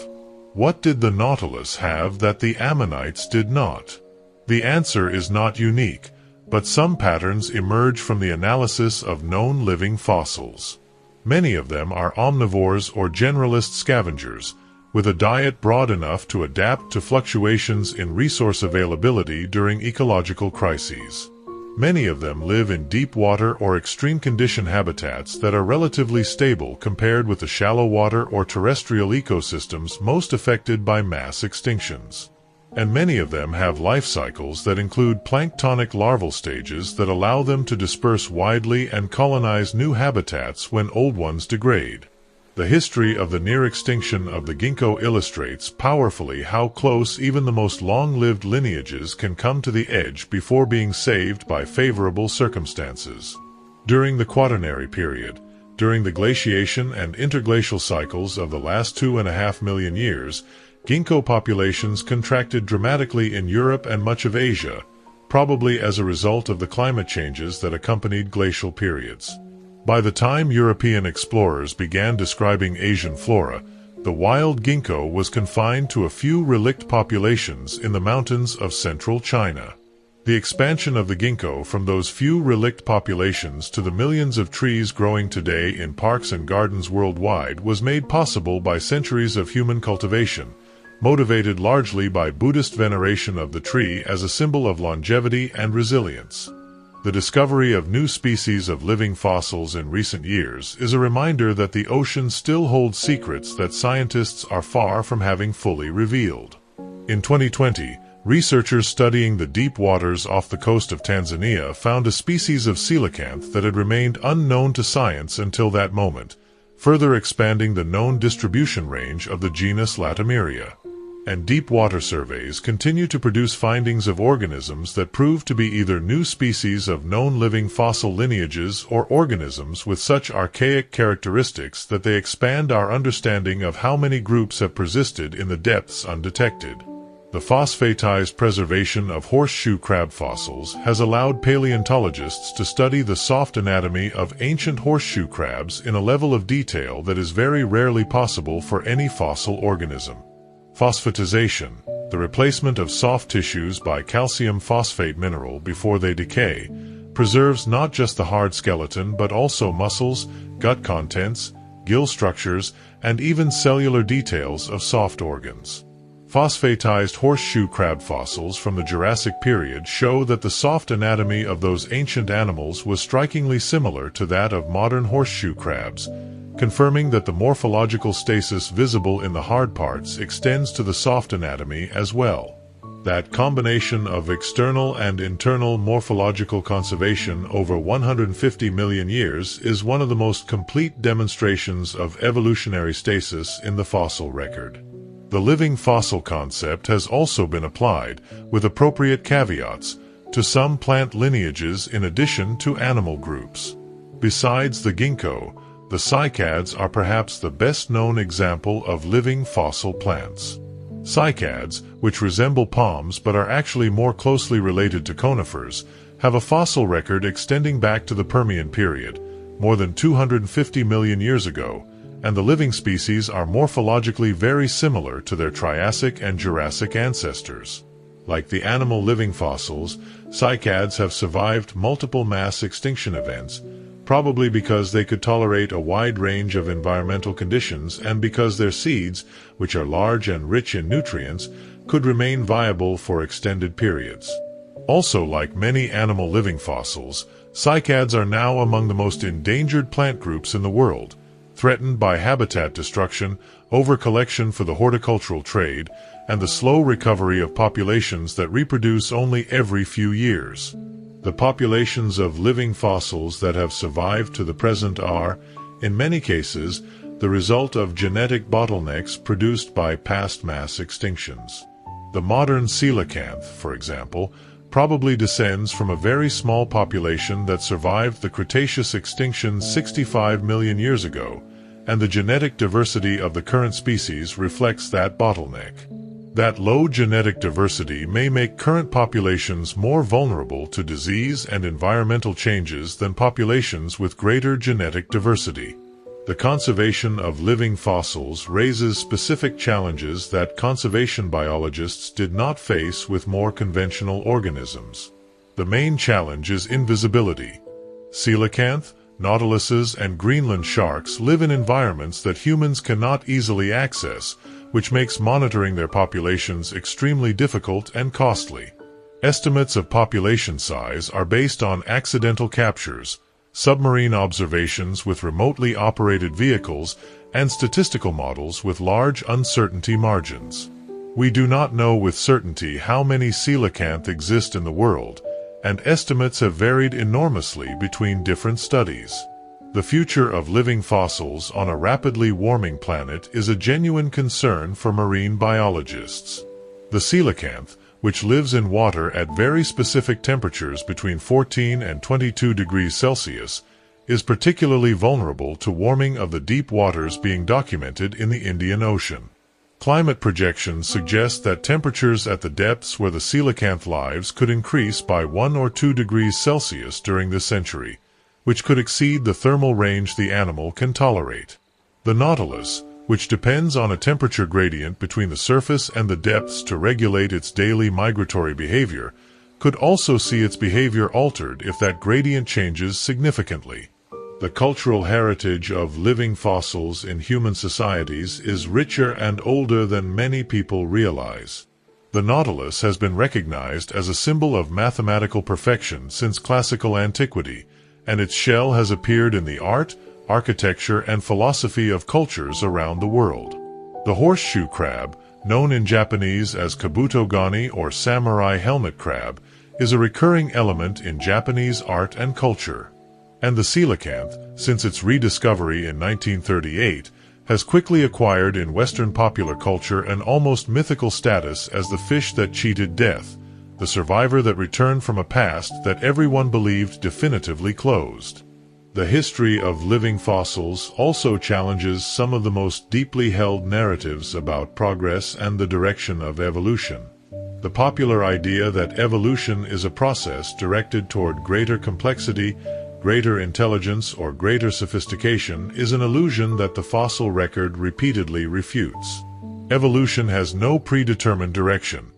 What did the Nautilus have that the ammonites did not? The answer is not unique, but some patterns emerge from the analysis of known living fossils. Many of them are omnivores or generalist scavengers, with a diet broad enough to adapt to fluctuations in resource availability during ecological crises. Many of them live in deep water or extreme condition habitats that are relatively stable compared with the shallow water or terrestrial ecosystems most affected by mass extinctions. And many of them have life cycles that include planktonic larval stages that allow them to disperse widely and colonize new habitats when old ones degrade. The history of the near extinction of the ginkgo illustrates powerfully how close even the most long-lived lineages can come to the edge before being saved by favorable circumstances. During the Quaternary period, during the glaciation and interglacial cycles of the last 2.5 million years, ginkgo populations contracted dramatically in Europe and much of Asia, probably as a result of the climate changes that accompanied glacial periods. By the time European explorers began describing Asian flora, the wild ginkgo was confined to a few relict populations in the mountains of central China. The expansion of the ginkgo from those few relict populations to the millions of trees growing today in parks and gardens worldwide was made possible by centuries of human cultivation, motivated largely by Buddhist veneration of the tree as a symbol of longevity and resilience. The discovery of new species of living fossils in recent years is a reminder that the ocean still holds secrets that scientists are far from having fully revealed. In 2020, researchers studying the deep waters off the coast of Tanzania found a species of coelacanth that had remained unknown to science until that moment, further expanding the known distribution range of the genus Latimeria. And deep water surveys continue to produce findings of organisms that prove to be either new species of known living fossil lineages or organisms with such archaic characteristics that they expand our understanding of how many groups have persisted in the depths undetected. The phosphatized preservation of horseshoe crab fossils has allowed paleontologists to study the soft anatomy of ancient horseshoe crabs in a level of detail that is very rarely possible for any fossil organism. Phosphatization, the replacement of soft tissues by calcium phosphate mineral before they decay, preserves not just the hard skeleton but also muscles, gut contents, gill structures, and even cellular details of soft organs. Phosphatized horseshoe crab fossils from the Jurassic period show that the soft anatomy of those ancient animals was strikingly similar to that of modern horseshoe crabs, confirming that the morphological stasis visible in the hard parts extends to the soft anatomy as well. That combination of external and internal morphological conservation over 150 million years is one of the most complete demonstrations of evolutionary stasis in the fossil record. The living fossil concept has also been applied, with appropriate caveats, to some plant lineages in addition to animal groups. Besides the ginkgo, the cycads are perhaps the best-known example of living fossil plants. Cycads, which resemble palms but are actually more closely related to conifers, have a fossil record extending back to the Permian period, more than 250 million years ago, and the living species are morphologically very similar to their Triassic and Jurassic ancestors. Like the animal living fossils, cycads have survived multiple mass extinction events, probably because they could tolerate a wide range of environmental conditions and because their seeds, which are large and rich in nutrients, could remain viable for extended periods. Also, like many animal living fossils, cycads are now among the most endangered plant groups in the world, threatened by habitat destruction, overcollection for the horticultural trade, and the slow recovery of populations that reproduce only every few years. The populations of living fossils that have survived to the present are, in many cases, the result of genetic bottlenecks produced by past mass extinctions. The modern coelacanth, for example, probably descends from a very small population that survived the Cretaceous extinction 65 million years ago, and the genetic diversity of the current species reflects that bottleneck. That low genetic diversity may make current populations more vulnerable to disease and environmental changes than populations with greater genetic diversity. The conservation of living fossils raises specific challenges that conservation biologists did not face with more conventional organisms. The main challenge is invisibility. Coelacanth, nautiluses, and Greenland sharks live in environments that humans cannot easily access, which makes monitoring their populations extremely difficult and costly. Estimates of population size are based on accidental captures, submarine observations with remotely operated vehicles, and statistical models with large uncertainty margins. We do not know with certainty how many coelacanth exist in the world, and estimates have varied enormously between different studies. The future of living fossils on a rapidly warming planet is a genuine concern for marine biologists. The coelacanth, which lives in water at very specific temperatures between 14 and 22 degrees Celsius, is particularly vulnerable to warming of the deep waters being documented in the Indian Ocean. Climate projections suggest that temperatures at the depths where the coelacanth lives could increase by 1 or 2 degrees Celsius during this century, which could exceed the thermal range the animal can tolerate. The Nautilus, which depends on a temperature gradient between the surface and the depths to regulate its daily migratory behavior, could also see its behavior altered if that gradient changes significantly. The cultural heritage of living fossils in human societies is richer and older than many people realize. The Nautilus has been recognized as a symbol of mathematical perfection since classical antiquity, and its shell has appeared in the art, architecture, and philosophy of cultures around the world. The horseshoe crab, known in Japanese as kabutogani or samurai helmet crab, is a recurring element in Japanese art and culture. And the coelacanth, since its rediscovery in 1938, has quickly acquired in Western popular culture an almost mythical status as the fish that cheated death, the survivor that returned from a past that everyone believed definitively closed. The history of living fossils also challenges some of the most deeply held narratives about progress and the direction of evolution. The popular idea that evolution is a process directed toward greater complexity, greater intelligence, or greater sophistication is an illusion that the fossil record repeatedly refutes. Evolution has no predetermined direction.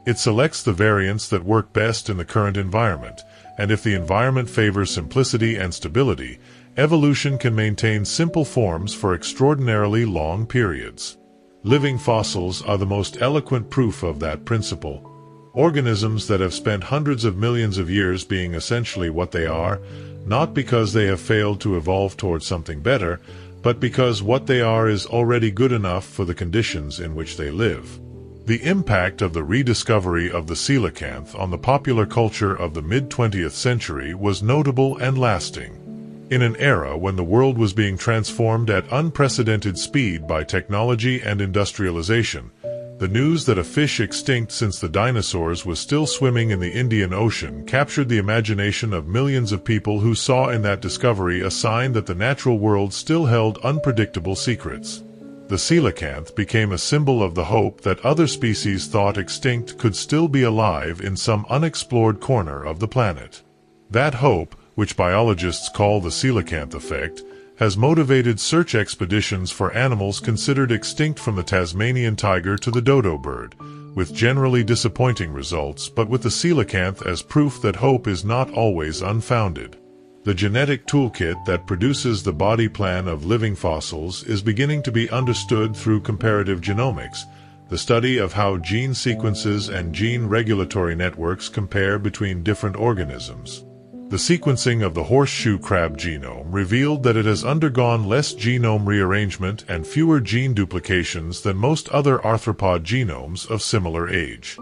It selects the variants that work best in the current environment, and if the environment favors simplicity and stability, evolution can maintain simple forms for extraordinarily long periods. Living fossils are the most eloquent proof of that principle. Organisms that have spent hundreds of millions of years being essentially what they are, not because they have failed to evolve towards something better, but because what they are is already good enough for the conditions in which they live. The impact of the rediscovery of the coelacanth on the popular culture of the mid-20th century was notable and lasting. In an era when the world was being transformed at unprecedented speed by technology and industrialization, the news that a fish extinct since the dinosaurs was still swimming in the Indian Ocean captured the imagination of millions of people who saw in that discovery a sign that the natural world still held unpredictable secrets. The coelacanth became a symbol of the hope that other species thought extinct could still be alive in some unexplored corner of the planet. That hope, which biologists call the coelacanth effect, has motivated search expeditions for animals considered extinct from the Tasmanian tiger to the dodo bird, with generally disappointing results, but with the coelacanth as proof that hope is not always unfounded. The genetic toolkit that produces the body plan of living fossils is beginning to be understood through comparative genomics, the study of how gene sequences and gene regulatory networks compare between different organisms. The sequencing of the horseshoe crab genome revealed that it has undergone less genome rearrangement and fewer gene duplications than most other arthropod genomes of similar age.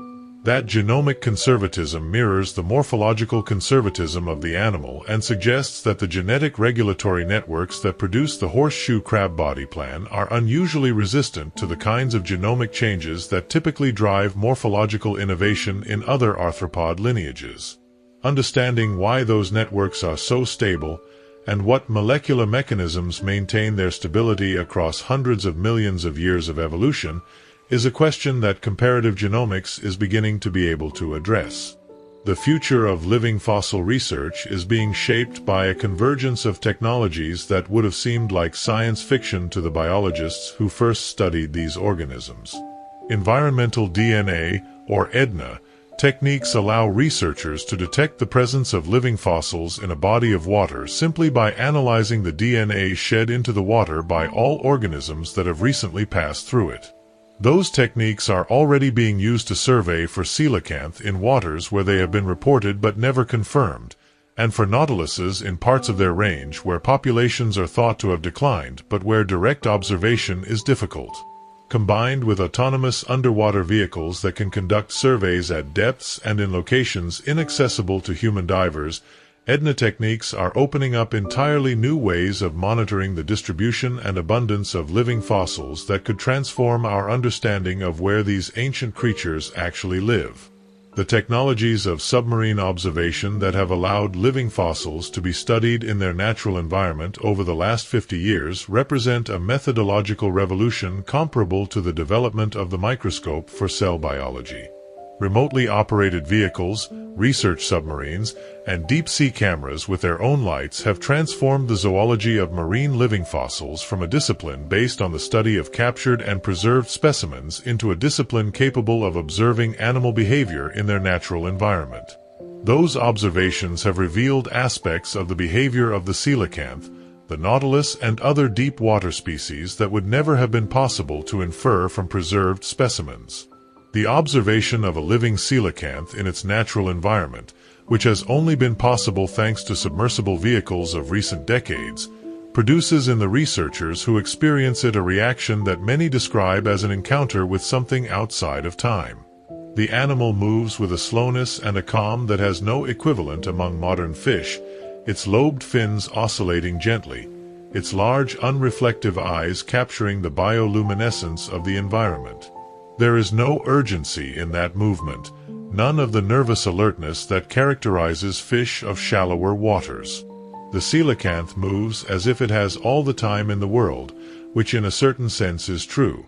That genomic conservatism mirrors the morphological conservatism of the animal and suggests that the genetic regulatory networks that produce the horseshoe crab body plan are unusually resistant to the kinds of genomic changes that typically drive morphological innovation in other arthropod lineages. Understanding why those networks are so stable and what molecular mechanisms maintain their stability across hundreds of millions of years of evolution is a question that comparative genomics is beginning to be able to address. The future of living fossil research is being shaped by a convergence of technologies that would have seemed like science fiction to the biologists who first studied these organisms. Environmental DNA, or EDNA, techniques allow researchers to detect the presence of living fossils in a body of water simply by analyzing the DNA shed into the water by all organisms that have recently passed through it. Those techniques are already being used to survey for coelacanth in waters where they have been reported but never confirmed, and for nautiluses in parts of their range where populations are thought to have declined but where direct observation is difficult. Combined with autonomous underwater vehicles that can conduct surveys at depths and in locations inaccessible to human divers, EDNA techniques are opening up entirely new ways of monitoring the distribution and abundance of living fossils that could transform our understanding of where these ancient creatures actually live. The technologies of submarine observation that have allowed living fossils to be studied in their natural environment over the last 50 years represent a methodological revolution comparable to the development of the microscope for cell biology. Remotely operated vehicles, research submarines, and deep-sea cameras with their own lights have transformed the zoology of marine living fossils from a discipline based on the study of captured and preserved specimens into a discipline capable of observing animal behavior in their natural environment. Those observations have revealed aspects of the behavior of the coelacanth, the Nautilus, and other deep-water species that would never have been possible to infer from preserved specimens. The observation of a living coelacanth in its natural environment, which has only been possible thanks to submersible vehicles of recent decades, produces in the researchers who experience it a reaction that many describe as an encounter with something outside of time. The animal moves with a slowness and a calm that has no equivalent among modern fish, its lobed fins oscillating gently, its large unreflective eyes capturing the bioluminescence of the environment. There is no urgency in that movement, none of the nervous alertness that characterizes fish of shallower waters. The coelacanth moves as if it has all the time in the world, which in a certain sense is true.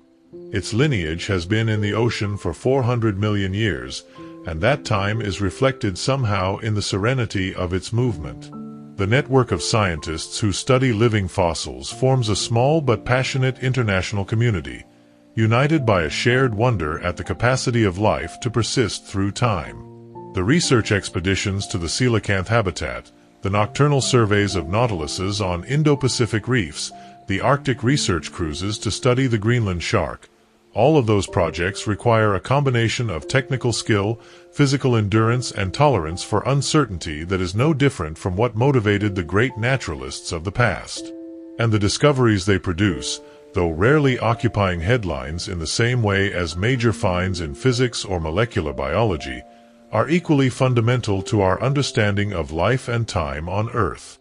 Its lineage has been in the ocean for 400 million years, and that time is reflected somehow in the serenity of its movement. The network of scientists who study living fossils forms a small but passionate international community, united by a shared wonder at the capacity of life to persist through time. The research expeditions to the coelacanth habitat, the nocturnal surveys of nautiluses on Indo-Pacific reefs, the Arctic research cruises to study the Greenland shark, all of those projects require a combination of technical skill, physical endurance, and tolerance for uncertainty that is no different from what motivated the great naturalists of the past. And the discoveries they produce, though rarely occupying headlines in the same way as major finds in physics or molecular biology, are equally fundamental to our understanding of life and time on Earth.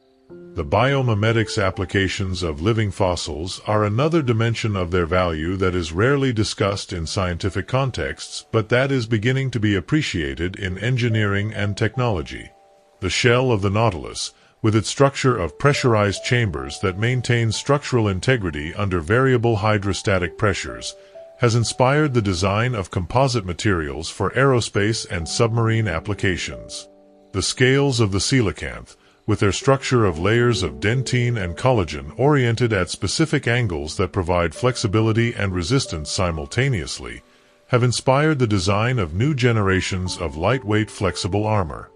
The biomimetics applications of living fossils are another dimension of their value that is rarely discussed in scientific contexts, but that is beginning to be appreciated in engineering and technology. The shell of the Nautilus, with its structure of pressurized chambers that maintain structural integrity under variable hydrostatic pressures, has inspired the design of composite materials for aerospace and submarine applications. The scales of the coelacanth, with their structure of layers of dentine and collagen oriented at specific angles that provide flexibility and resistance simultaneously, have inspired the design of new generations of lightweight flexible armor.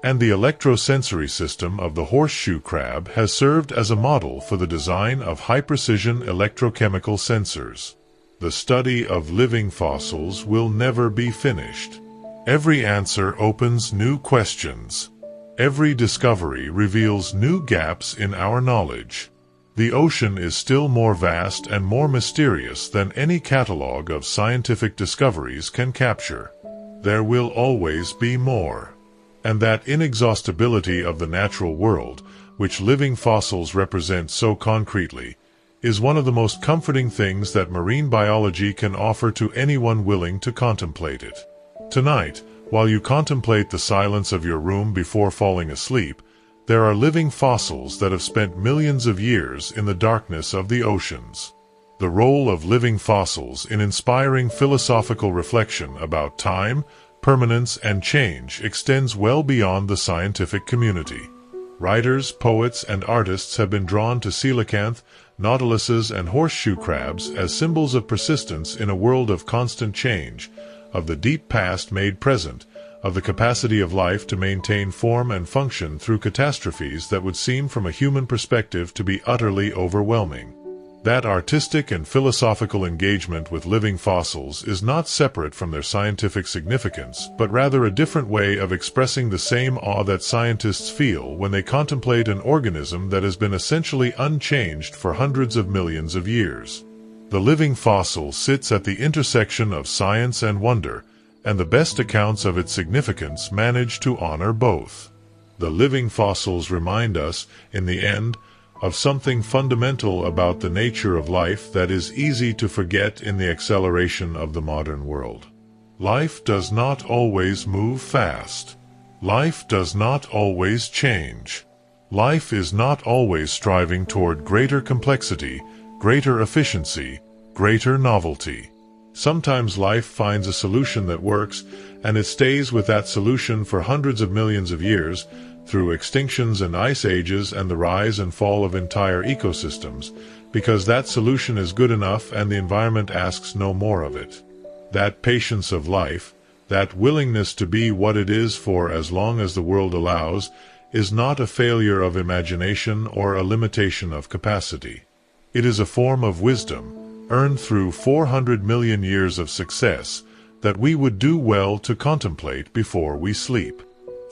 And the electrosensory system of the horseshoe crab has served as a model for the design of high-precision electrochemical sensors. The study of living fossils will never be finished. Every answer opens new questions. Every discovery reveals new gaps in our knowledge. The ocean is still more vast and more mysterious than any catalog of scientific discoveries can capture. There will always be more. And that inexhaustibility of the natural world, which living fossils represent so concretely, is one of the most comforting things that marine biology can offer to anyone willing to contemplate it. Tonight, while you contemplate the silence of your room before falling asleep, there are living fossils that have spent millions of years in the darkness of the oceans. The role of living fossils in inspiring philosophical reflection about time, permanence, and change extends well beyond the scientific community. Writers, poets, and artists have been drawn to coelacanth, nautiluses, and horseshoe crabs as symbols of persistence in a world of constant change, of the deep past made present, of the capacity of life to maintain form and function through catastrophes that would seem from a human perspective to be utterly overwhelming. That artistic and philosophical engagement with living fossils is not separate from their scientific significance, but rather a different way of expressing the same awe that scientists feel when they contemplate an organism that has been essentially unchanged for hundreds of millions of years. The living fossil sits at the intersection of science and wonder, and the best accounts of its significance manage to honor both. The living fossils remind us, in the end, of something fundamental about the nature of life that is easy to forget in the acceleration of the modern world. Life does not always move fast. Life does not always change. Life is not always striving toward greater complexity, greater efficiency, greater novelty. Sometimes life finds a solution that works, and it stays with that solution for hundreds of millions of years, through extinctions and ice ages and the rise and fall of entire ecosystems, because that solution is good enough and the environment asks no more of it. That patience of life, that willingness to be what it is for as long as the world allows, is not a failure of imagination or a limitation of capacity. It is a form of wisdom, earned through 400 million years of success, that we would do well to contemplate before we sleep.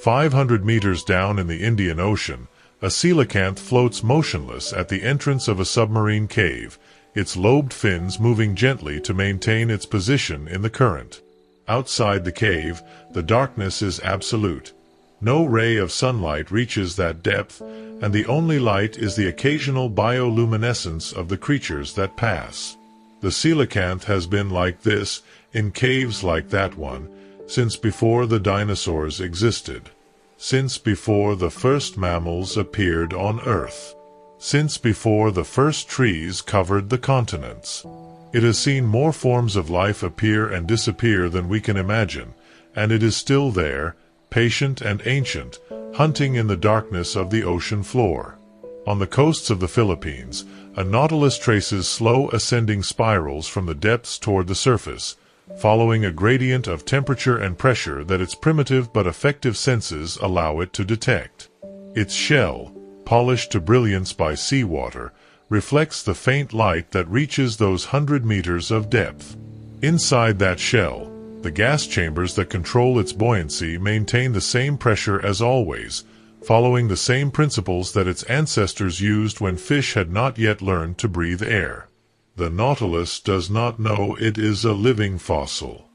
500 meters down in the Indian Ocean, a coelacanth floats motionless at the entrance of a submarine cave, its lobed fins moving gently to maintain its position in the current. Outside the cave, the darkness is absolute. No ray of sunlight reaches that depth, and the only light is the occasional bioluminescence of the creatures that pass. The coelacanth has been like this, in caves like that one, since before the dinosaurs existed, since before the first mammals appeared on Earth, since before the first trees covered the continents. It has seen more forms of life appear and disappear than we can imagine, and it is still there, patient and ancient, hunting in the darkness of the ocean floor. On the coasts of the Philippines, a nautilus traces slow ascending spirals from the depths toward the surface, following a gradient of temperature and pressure that its primitive but effective senses allow it to detect. Its shell, polished to brilliance by seawater, reflects the faint light that reaches those 100 meters of depth. Inside that shell, the gas chambers that control its buoyancy maintain the same pressure as always, following the same principles that its ancestors used when fish had not yet learned to breathe air. The Nautilus does not know it is a living fossil.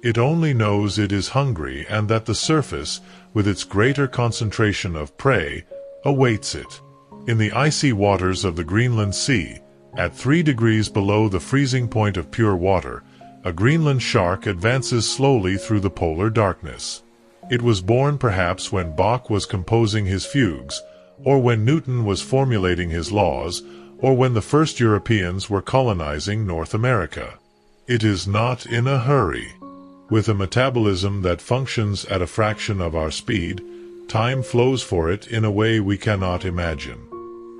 It only knows it is hungry and that the surface, with its greater concentration of prey, awaits it. In the icy waters of the Greenland Sea, at 3 degrees below the freezing point of pure water, a Greenland shark advances slowly through the polar darkness. It was born perhaps when Bach was composing his fugues, or when Newton was formulating his laws, or when the first Europeans were colonizing North America. It is not in a hurry. With a metabolism that functions at a fraction of our speed, time flows for it in a way we cannot imagine.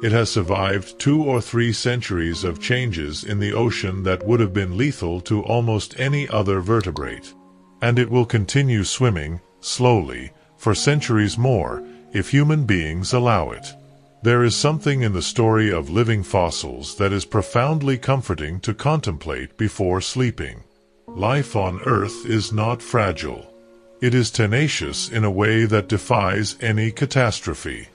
It has survived 2 or 3 centuries of changes in the ocean that would have been lethal to almost any other vertebrate. And it will continue swimming, slowly, for centuries more, if human beings allow it. There is something in the story of living fossils that is profoundly comforting to contemplate before sleeping. Life on Earth is not fragile. It is tenacious in a way that defies any catastrophe.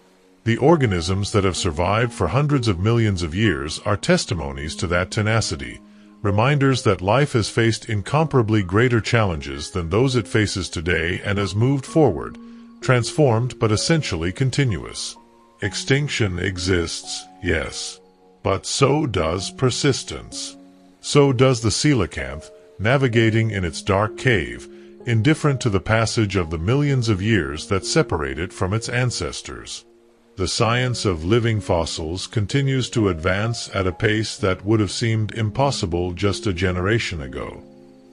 The organisms that have survived for hundreds of millions of years are testimonies to that tenacity, reminders that life has faced incomparably greater challenges than those it faces today and has moved forward, transformed but essentially continuous. Extinction exists, yes. But so does persistence. So does the coelacanth, navigating in its dark cave, indifferent to the passage of the millions of years that separate it from its ancestors. The science of living fossils continues to advance at a pace that would have seemed impossible just a generation ago.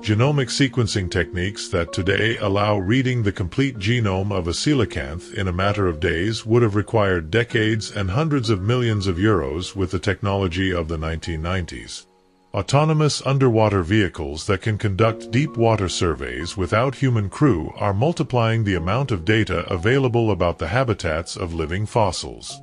Genomic sequencing techniques that today allow reading the complete genome of a coelacanth in a matter of days would have required decades and hundreds of millions of euros with the technology of the 1990s. Autonomous underwater vehicles that can conduct deep water surveys without human crew are multiplying the amount of data available about the habitats of living fossils.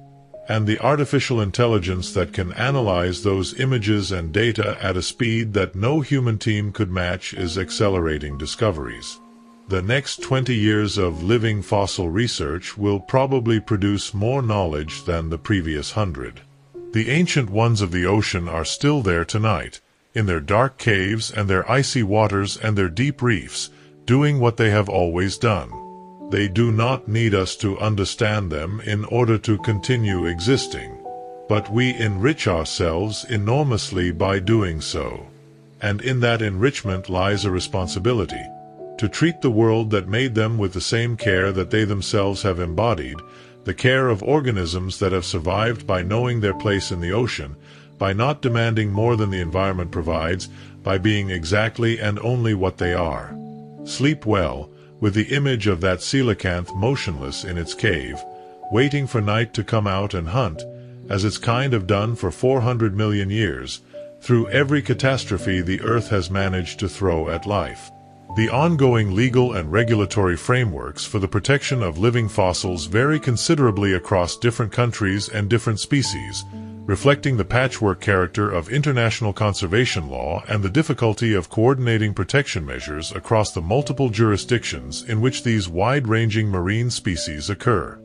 And the artificial intelligence that can analyze those images and data at a speed that no human team could match is accelerating discoveries. The next 20 years of living fossil research will probably produce more knowledge than the previous 100. The ancient ones of the ocean are still there tonight, in their dark caves and their icy waters and their deep reefs, doing what they have always done. They do not need us to understand them in order to continue existing. But we enrich ourselves enormously by doing so. And in that enrichment lies a responsibility, to treat the world that made them with the same care that they themselves have embodied, the care of organisms that have survived by knowing their place in the ocean, by not demanding more than the environment provides, by being exactly and only what they are. Sleep well, with the image of that coelacanth motionless in its cave, waiting for night to come out and hunt, as its kind have done for 400 million years, through every catastrophe the Earth has managed to throw at life. The ongoing legal and regulatory frameworks for the protection of living fossils vary considerably across different countries and different species, reflecting the patchwork character of international conservation law and the difficulty of coordinating protection measures across the multiple jurisdictions in which these wide-ranging marine species occur.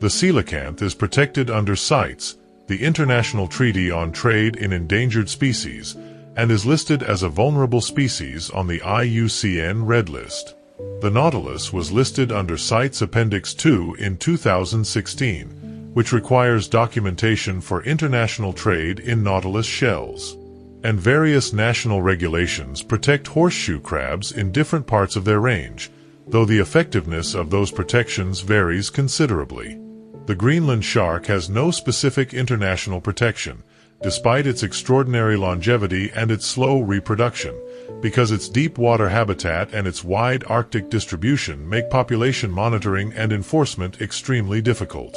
The coelacanth is protected under CITES, the International Treaty on Trade in Endangered Species, and is listed as a vulnerable species on the IUCN Red List. The Nautilus was listed under CITES Appendix 2 in 2016, which requires documentation for international trade in Nautilus shells. And various national regulations protect horseshoe crabs in different parts of their range, though the effectiveness of those protections varies considerably. The Greenland shark has no specific international protection, despite its extraordinary longevity and its slow reproduction, because its deep water habitat and its wide Arctic distribution make population monitoring and enforcement extremely difficult.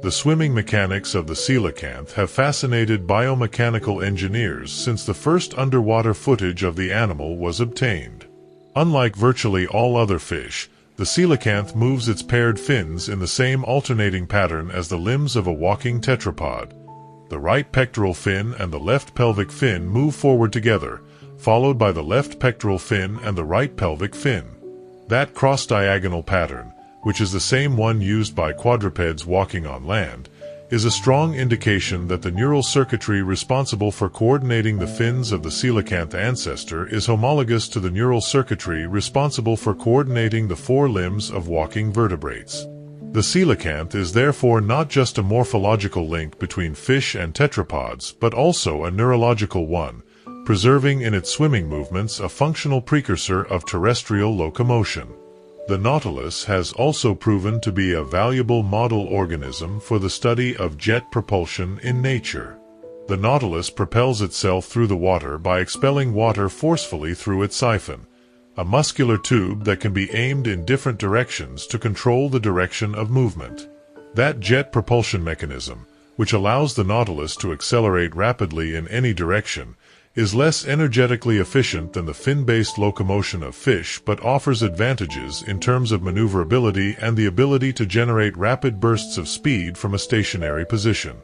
The swimming mechanics of the coelacanth have fascinated biomechanical engineers since the first underwater footage of the animal was obtained. Unlike virtually all other fish, the coelacanth moves its paired fins in the same alternating pattern as the limbs of a walking tetrapod. The right pectoral fin and the left pelvic fin move forward together, followed by the left pectoral fin and the right pelvic fin. That cross-diagonal pattern, which is the same one used by quadrupeds walking on land, is a strong indication that the neural circuitry responsible for coordinating the fins of the coelacanth ancestor is homologous to the neural circuitry responsible for coordinating the four limbs of walking vertebrates. The coelacanth is therefore not just a morphological link between fish and tetrapods, but also a neurological one, preserving in its swimming movements a functional precursor of terrestrial locomotion. The Nautilus has also proven to be a valuable model organism for the study of jet propulsion in nature. The Nautilus propels itself through the water by expelling water forcefully through its siphon, a muscular tube that can be aimed in different directions to control the direction of movement. That jet propulsion mechanism, which allows the Nautilus to accelerate rapidly in any direction, is less energetically efficient than the fin-based locomotion of fish but offers advantages in terms of maneuverability and the ability to generate rapid bursts of speed from a stationary position.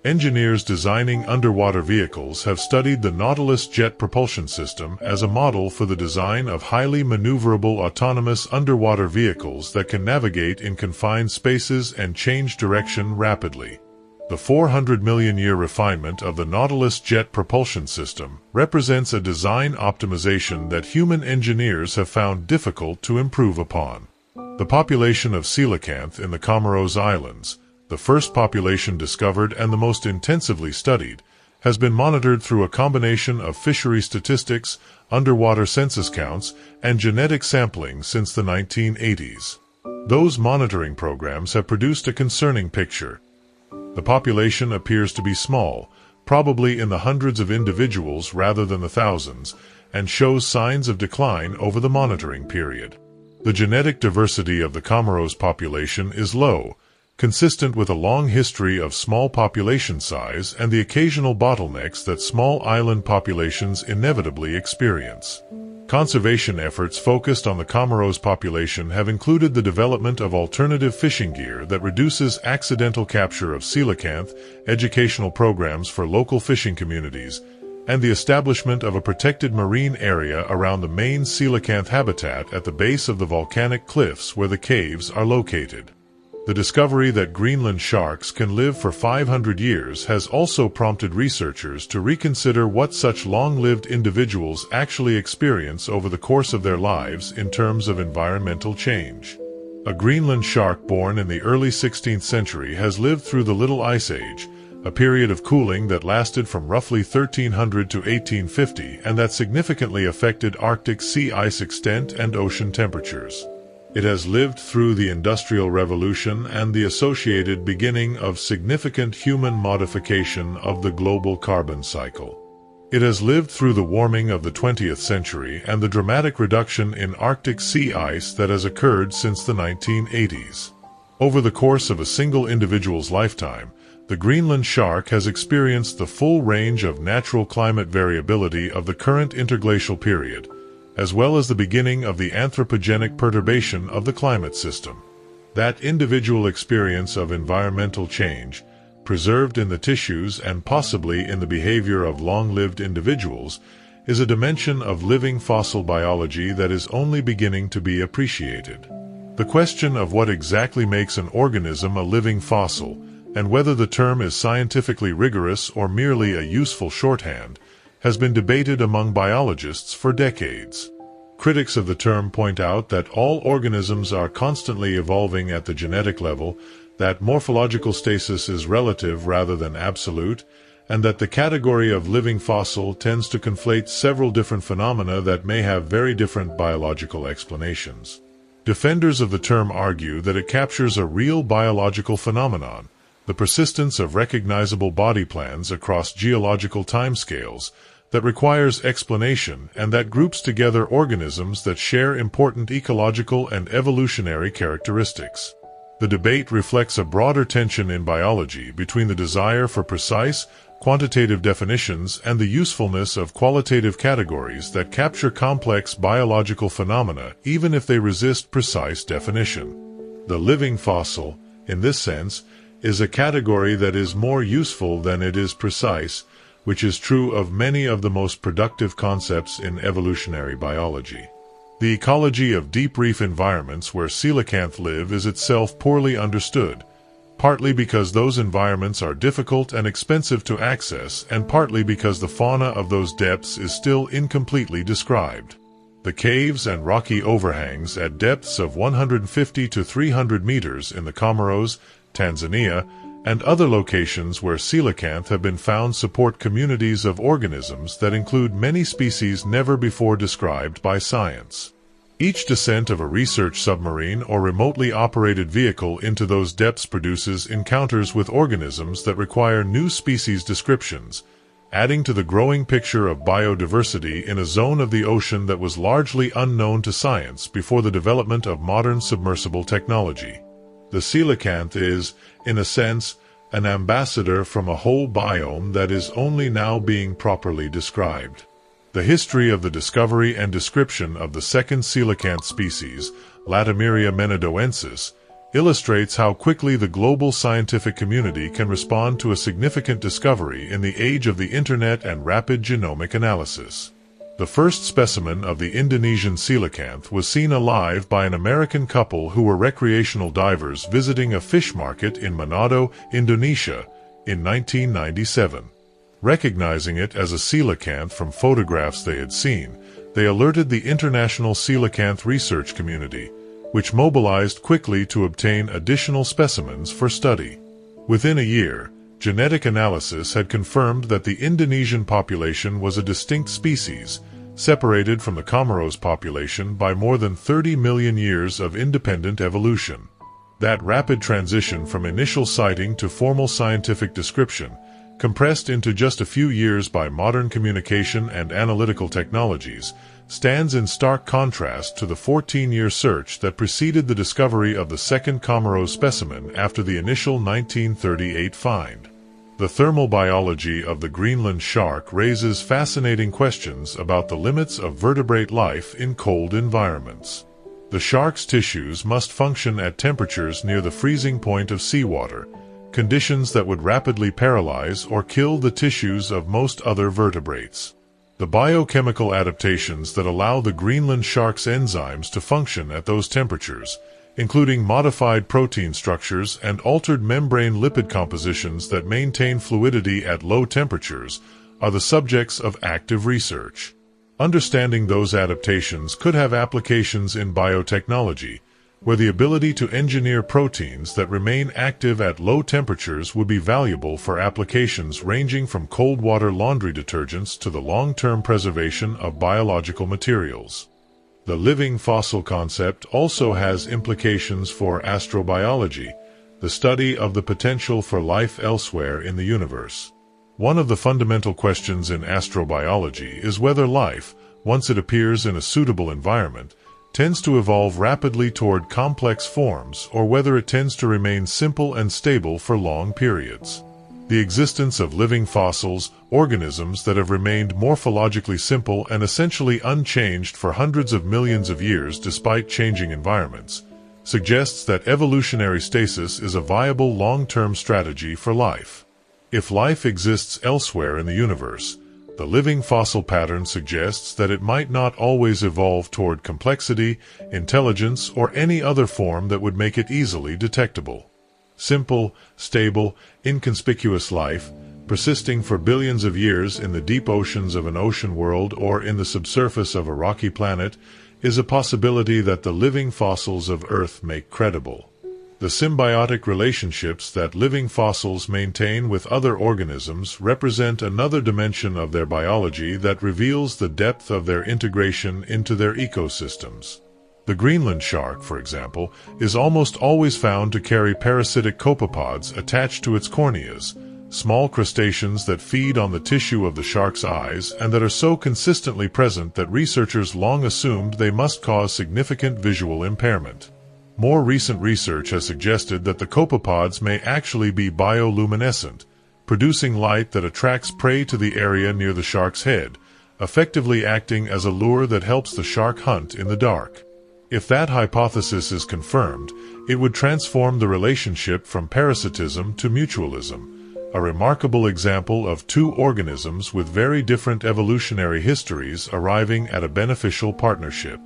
Engineers designing underwater vehicles have studied the Nautilus jet propulsion system as a model for the design of highly maneuverable autonomous underwater vehicles that can navigate in confined spaces and change direction rapidly. The 400-million-year refinement of the Nautilus jet propulsion system represents a design optimization that human engineers have found difficult to improve upon. The population of coelacanth in the Comoros Islands, the first population discovered and the most intensively studied, has been monitored through a combination of fishery statistics, underwater census counts, and genetic sampling since the 1980s. Those monitoring programs have produced a concerning picture. The population appears to be small, probably in the hundreds of individuals rather than the thousands, and shows signs of decline over the monitoring period. The genetic diversity of the Comoros population is low, consistent with a long history of small population size and the occasional bottlenecks that small island populations inevitably experience. Conservation efforts focused on the Comoros population have included the development of alternative fishing gear that reduces accidental capture of coelacanth, educational programs for local fishing communities, and the establishment of a protected marine area around the main coelacanth habitat at the base of the volcanic cliffs where the caves are located. The discovery that Greenland sharks can live for 500 years has also prompted researchers to reconsider what such long-lived individuals actually experience over the course of their lives in terms of environmental change. A Greenland shark born in the early 16th century has lived through the Little Ice Age, a period of cooling that lasted from roughly 1300 to 1850 and that significantly affected Arctic sea ice extent and ocean temperatures. It has lived through the Industrial Revolution and the associated beginning of significant human modification of the global carbon cycle. It has lived through the warming of the 20th century and the dramatic reduction in Arctic sea ice that has occurred since the 1980s. Over the course of a single individual's lifetime, the Greenland shark has experienced the full range of natural climate variability of the current interglacial period, as well as the beginning of the anthropogenic perturbation of the climate system. That individual experience of environmental change, preserved in the tissues and possibly in the behavior of long-lived individuals, is a dimension of living fossil biology that is only beginning to be appreciated. The question of what exactly makes an organism a living fossil, and whether the term is scientifically rigorous or merely a useful shorthand, has been debated among biologists for decades. Critics of the term point out that all organisms are constantly evolving at the genetic level, that morphological stasis is relative rather than absolute, and that the category of living fossil tends to conflate several different phenomena that may have very different biological explanations. Defenders of the term argue that it captures a real biological phenomenon, the persistence of recognizable body plans across geological timescales, that requires explanation and that groups together organisms that share important ecological and evolutionary characteristics. The debate reflects a broader tension in biology between the desire for precise, quantitative definitions and the usefulness of qualitative categories that capture complex biological phenomena even if they resist precise definition. The living fossil, in this sense, is a category that is more useful than it is precise, which is true of many of the most productive concepts in evolutionary biology. The ecology of deep reef environments where coelacanth live is itself poorly understood, partly because those environments are difficult and expensive to access, and partly because the fauna of those depths is still incompletely described. The caves and rocky overhangs at depths of 150 to 300 meters in the Comoros, Tanzania, and other locations where coelacanth have been found support communities of organisms that include many species never before described by science. Each descent of a research submarine or remotely operated vehicle into those depths produces encounters with organisms that require new species descriptions, adding to the growing picture of biodiversity in a zone of the ocean that was largely unknown to science before the development of modern submersible technology. The coelacanth is, in a sense, an ambassador from a whole biome that is only now being properly described. The history of the discovery and description of the second coelacanth species, Latimeria menadoensis, illustrates how quickly the global scientific community can respond to a significant discovery in the age of the Internet and rapid genomic analysis. The first specimen of the Indonesian coelacanth was seen alive by an American couple who were recreational divers visiting a fish market in Manado, Indonesia, in 1997. Recognizing it as a coelacanth from photographs they had seen, they alerted the international coelacanth research community, which mobilized quickly to obtain additional specimens for study. Within a year, genetic analysis had confirmed that the Indonesian population was a distinct species, separated from the Comoros population by more than 30 million years of independent evolution. That rapid transition from initial sighting to formal scientific description, compressed into just a few years by modern communication and analytical technologies, stands in stark contrast to the 14-year search that preceded the discovery of the second Comoros specimen after the initial 1938 find. The thermal biology of the Greenland shark raises fascinating questions about the limits of vertebrate life in cold environments. The shark's tissues must function at temperatures near the freezing point of seawater, conditions that would rapidly paralyze or kill the tissues of most other vertebrates. The biochemical adaptations that allow the Greenland shark's enzymes to function at those temperatures, including modified protein structures and altered membrane lipid compositions that maintain fluidity at low temperatures, are the subjects of active research. Understanding those adaptations could have applications in biotechnology, where the ability to engineer proteins that remain active at low temperatures would be valuable for applications ranging from cold water laundry detergents to the long-term preservation of biological materials. The living fossil concept also has implications for astrobiology, the study of the potential for life elsewhere in the universe. One of the fundamental questions in astrobiology is whether life, once it appears in a suitable environment, tends to evolve rapidly toward complex forms or whether it tends to remain simple and stable for long periods. The existence of living fossils, organisms that have remained morphologically simple and essentially unchanged for hundreds of millions of years despite changing environments, suggests that evolutionary stasis is a viable long-term strategy for life. If life exists elsewhere in the universe, the living fossil pattern suggests that it might not always evolve toward complexity, intelligence, or any other form that would make it easily detectable. Simple, stable, inconspicuous life, persisting for billions of years in the deep oceans of an ocean world or in the subsurface of a rocky planet, is a possibility that the living fossils of Earth make credible. The symbiotic relationships that living fossils maintain with other organisms represent another dimension of their biology that reveals the depth of their integration into their ecosystems. The Greenland shark, for example, is almost always found to carry parasitic copepods attached to its corneas, small crustaceans that feed on the tissue of the shark's eyes and that are so consistently present that researchers long assumed they must cause significant visual impairment. More recent research has suggested that the copepods may actually be bioluminescent, producing light that attracts prey to the area near the shark's head, effectively acting as a lure that helps the shark hunt in the dark. If that hypothesis is confirmed, it would transform the relationship from parasitism to mutualism, a remarkable example of two organisms with very different evolutionary histories arriving at a beneficial partnership.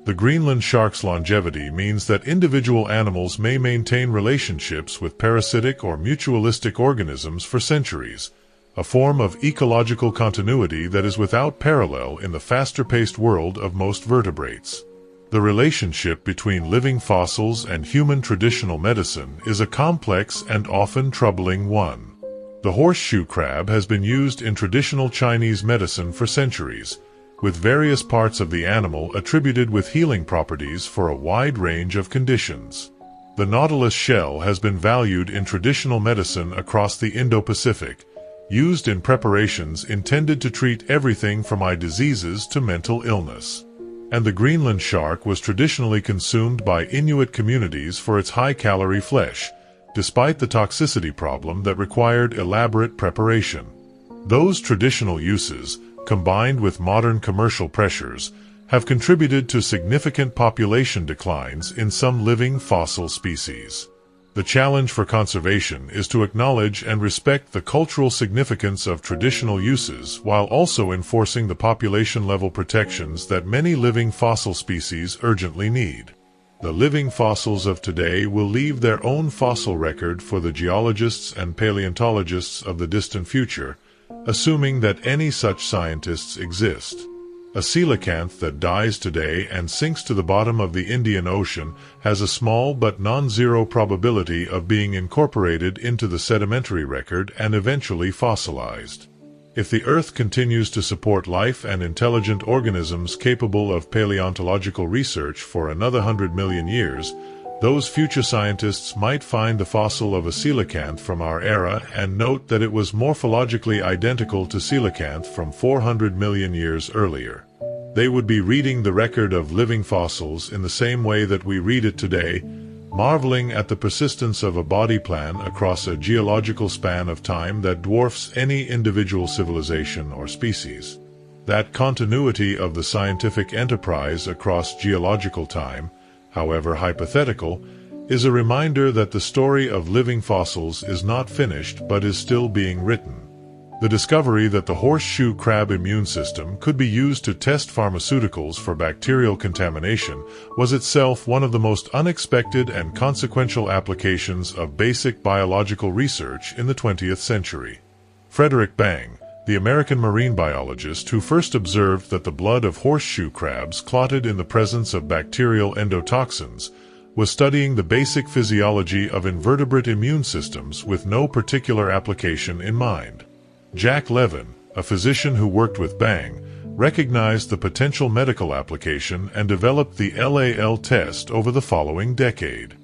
The Greenland shark's longevity means that individual animals may maintain relationships with parasitic or mutualistic organisms for centuries, a form of ecological continuity that is without parallel in the faster-paced world of most vertebrates. The relationship between living fossils and human traditional medicine is a complex and often troubling one. The horseshoe crab has been used in traditional Chinese medicine for centuries, with various parts of the animal attributed with healing properties for a wide range of conditions. The Nautilus shell has been valued in traditional medicine across the Indo-Pacific, used in preparations intended to treat everything from eye diseases to mental illness. And the Greenland shark was traditionally consumed by Inuit communities for its high-calorie flesh, despite the toxicity problem that required elaborate preparation. Those traditional uses, combined with modern commercial pressures, have contributed to significant population declines in some living fossil species. The challenge for conservation is to acknowledge and respect the cultural significance of traditional uses while also enforcing the population-level protections that many living fossil species urgently need. The living fossils of today will leave their own fossil record for the geologists and paleontologists of the distant future, assuming that any such scientists exist. A coelacanth that dies today and sinks to the bottom of the Indian Ocean has a small but non-zero probability of being incorporated into the sedimentary record and eventually fossilized. If the Earth continues to support life and intelligent organisms capable of paleontological research for another 100 million years, those future scientists might find the fossil of a coelacanth from our era and note that it was morphologically identical to coelacanth from 400 million years earlier. They would be reading the record of living fossils in the same way that we read it today, marveling at the persistence of a body plan across a geological span of time that dwarfs any individual civilization or species. That continuity of the scientific enterprise across geological time, however hypothetical, is a reminder that the story of living fossils is not finished but is still being written. The discovery that the horseshoe crab immune system could be used to test pharmaceuticals for bacterial contamination was itself one of the most unexpected and consequential applications of basic biological research in the 20th century. Frederick Bang, the American marine biologist who first observed that the blood of horseshoe crabs clotted in the presence of bacterial endotoxins, was studying the basic physiology of invertebrate immune systems with no particular application in mind. Jack Levin, a physician who worked with Bang, recognized the potential medical application and developed the LAL test over the following decade.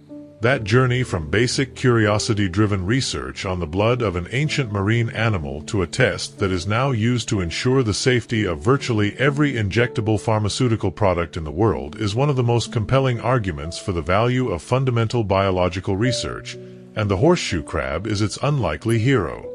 That journey from basic curiosity-driven research on the blood of an ancient marine animal to a test that is now used to ensure the safety of virtually every injectable pharmaceutical product in the world is one of the most compelling arguments for the value of fundamental biological research, and the horseshoe crab is its unlikely hero.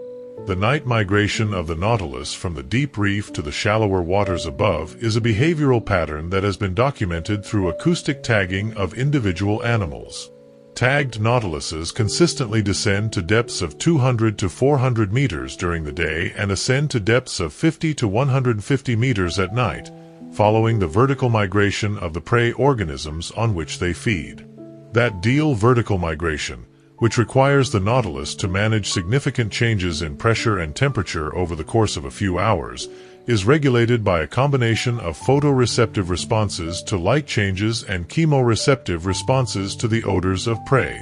The night migration of the Nautilus from the deep reef to the shallower waters above is a behavioral pattern that has been documented through acoustic tagging of individual animals. Tagged nautiluses consistently descend to depths of 200 to 400 meters during the day and ascend to depths of 50 to 150 meters at night, following the vertical migration of the prey organisms on which they feed. That deal vertical migration, which requires the Nautilus to manage significant changes in pressure and temperature over the course of a few hours, is regulated by a combination of photoreceptive responses to light changes and chemoreceptive responses to the odors of prey.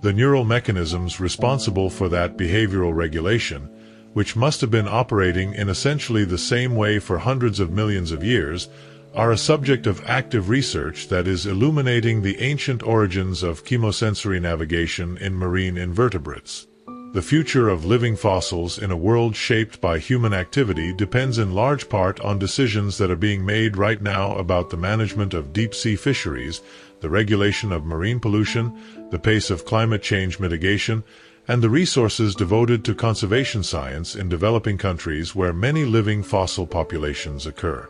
The neural mechanisms responsible for that behavioral regulation, which must have been operating in essentially the same way for hundreds of millions of years, are a subject of active research that is illuminating the ancient origins of chemosensory navigation in marine invertebrates. The future of living fossils in a world shaped by human activity depends in large part on decisions that are being made right now about the management of deep-sea fisheries, the regulation of marine pollution, the pace of climate change mitigation, and the resources devoted to conservation science in developing countries where many living fossil populations occur.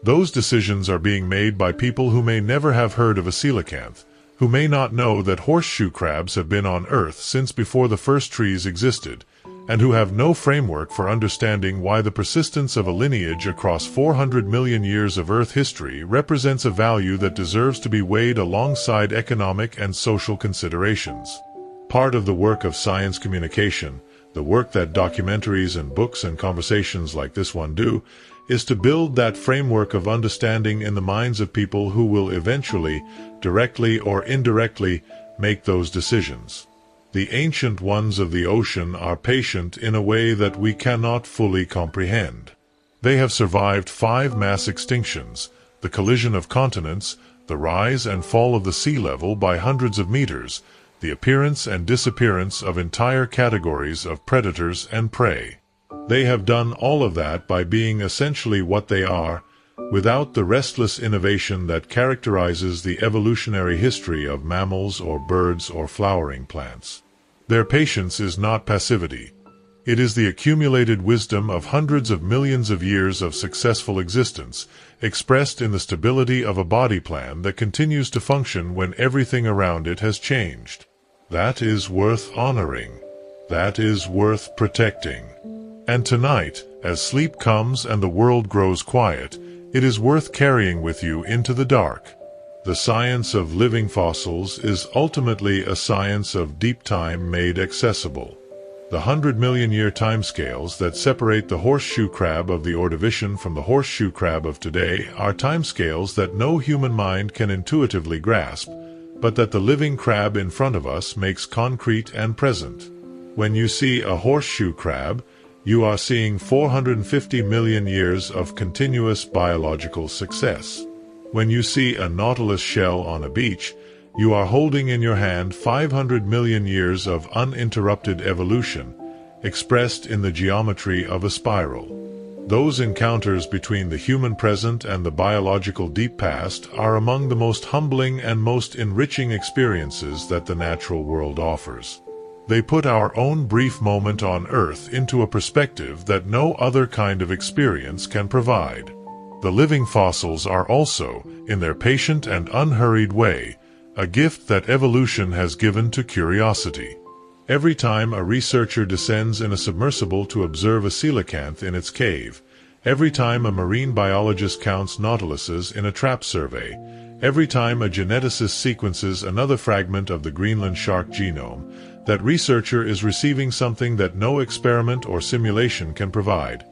Those decisions are being made by people who may never have heard of a coelacanth, who may not know that horseshoe crabs have been on Earth since before the first trees existed, and who have no framework for understanding why the persistence of a lineage across 400 million years of Earth history represents a value that deserves to be weighed alongside economic and social considerations. Part of the work of science communication, The work that documentaries and books and conversations like this one do is to build that framework of understanding in the minds of people who will eventually, directly or indirectly, make those decisions. The ancient ones of the ocean are patient in a way that we cannot fully comprehend. They have survived 5 mass extinctions, the collision of continents, the rise and fall of the sea level by hundreds of meters, the appearance and disappearance of entire categories of predators and prey. They have done all of that by being essentially what they are, without the restless innovation that characterizes the evolutionary history of mammals or birds or flowering plants. Their patience is not passivity. It is the accumulated wisdom of hundreds of millions of years of successful existence, expressed in the stability of a body plan that continues to function when everything around it has changed. That is worth honoring. That is worth protecting. And tonight, as sleep comes and the world grows quiet, it is worth carrying with you into the dark. The science of living fossils is ultimately a science of deep time made accessible. The 100-million-year timescales that separate the horseshoe crab of the Ordovician from the horseshoe crab of today are timescales that no human mind can intuitively grasp, but that the living crab in front of us makes concrete and present. When you see a horseshoe crab, you are seeing 450 million years of continuous biological success. When you see a Nautilus shell on a beach, you are holding in your hand 500 million years of uninterrupted evolution, expressed in the geometry of a spiral. Those encounters between the human present and the biological deep past are among the most humbling and most enriching experiences that the natural world offers. They put our own brief moment on Earth into a perspective that no other kind of experience can provide. The living fossils are also, in their patient and unhurried way, a gift that evolution has given to curiosity. Every time a researcher descends in a submersible to observe a coelacanth in its cave, every time a marine biologist counts nautiluses in a trap survey, every time a geneticist sequences another fragment of the Greenland shark genome, that researcher is receiving something that no experiment or simulation can provide: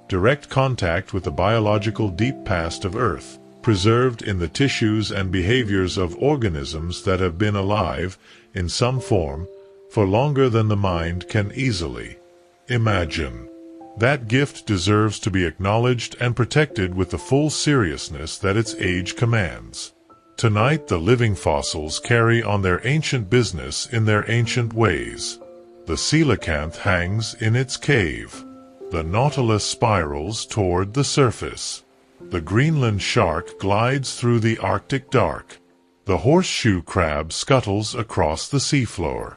direct contact with the biological deep past of Earth, preserved in the tissues and behaviors of organisms that have been alive, in some form, for longer than the mind can easily imagine. That gift deserves to be acknowledged and protected with the full seriousness that its age commands. Tonight the living fossils carry on their ancient business in their ancient ways. The coelacanth hangs in its cave. The Nautilus spirals toward the surface. The Greenland shark glides through the Arctic dark. The horseshoe crab scuttles across the seafloor.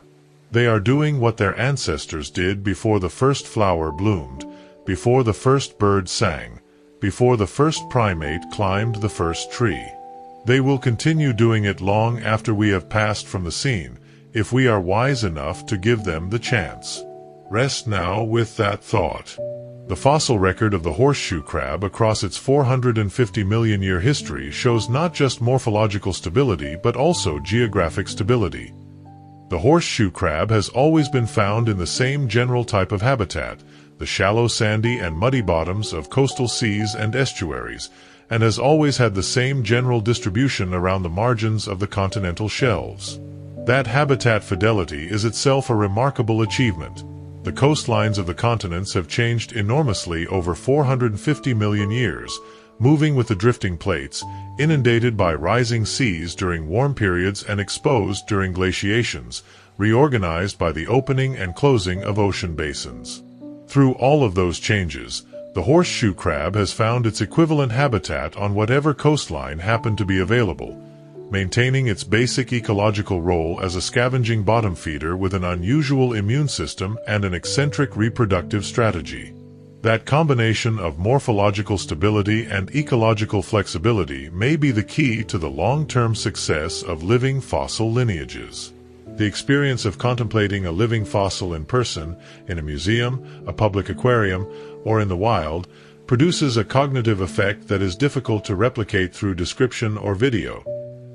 They are doing what their ancestors did before the first flower bloomed, before the first bird sang, before the first primate climbed the first tree. They will continue doing it long after we have passed from the scene, if we are wise enough to give them the chance. Rest now with that thought. The fossil record of the horseshoe crab across its 450 million year history shows not just morphological stability but also geographic stability. The horseshoe crab has always been found in the same general type of habitat, the shallow sandy and muddy bottoms of coastal seas and estuaries, and has always had the same general distribution around the margins of the continental shelves. That habitat fidelity is itself a remarkable achievement. The coastlines of the continents have changed enormously over 450 million years, moving with the drifting plates, inundated by rising seas during warm periods and exposed during glaciations, reorganized by the opening and closing of ocean basins. Through all of those changes, the horseshoe crab has found its equivalent habitat on whatever coastline happened to be available, maintaining its basic ecological role as a scavenging bottom feeder with an unusual immune system and an eccentric reproductive strategy. That combination of morphological stability and ecological flexibility may be the key to the long-term success of living fossil lineages. The experience of contemplating a living fossil in person, in a museum, a public aquarium, or in the wild, produces a cognitive effect that is difficult to replicate through description or video.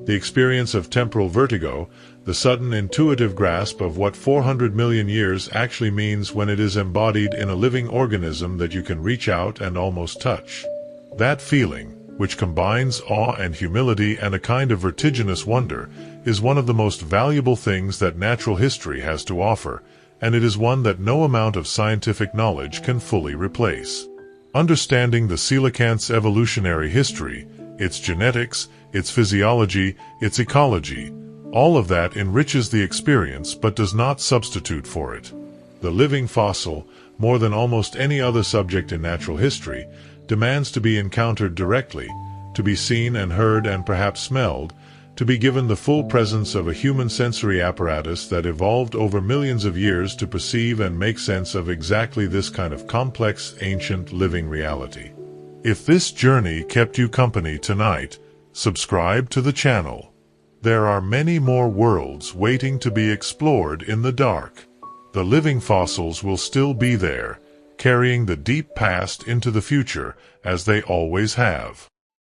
the experience of temporal vertigo, the sudden intuitive grasp of what 400 million years actually means when it is embodied in a living organism that you can reach out and almost touch. That feeling, which combines awe and humility and a kind of vertiginous wonder, is one of the most valuable things that natural history has to offer, and it is one that no amount of scientific knowledge can fully replace. Understanding the coelacanth's evolutionary history, its genetics, its physiology, its ecology, all of that enriches the experience but does not substitute for it. The living fossil, more than almost any other subject in natural history, demands to be encountered directly, to be seen and heard and perhaps smelled, to be given the full presence of a human sensory apparatus that evolved over millions of years to perceive and make sense of exactly this kind of complex, ancient, living reality. If this journey kept you company tonight, subscribe to the channel. There are many more worlds waiting to be explored in the dark. The living fossils will still be there, carrying the deep past into the future, as they always have.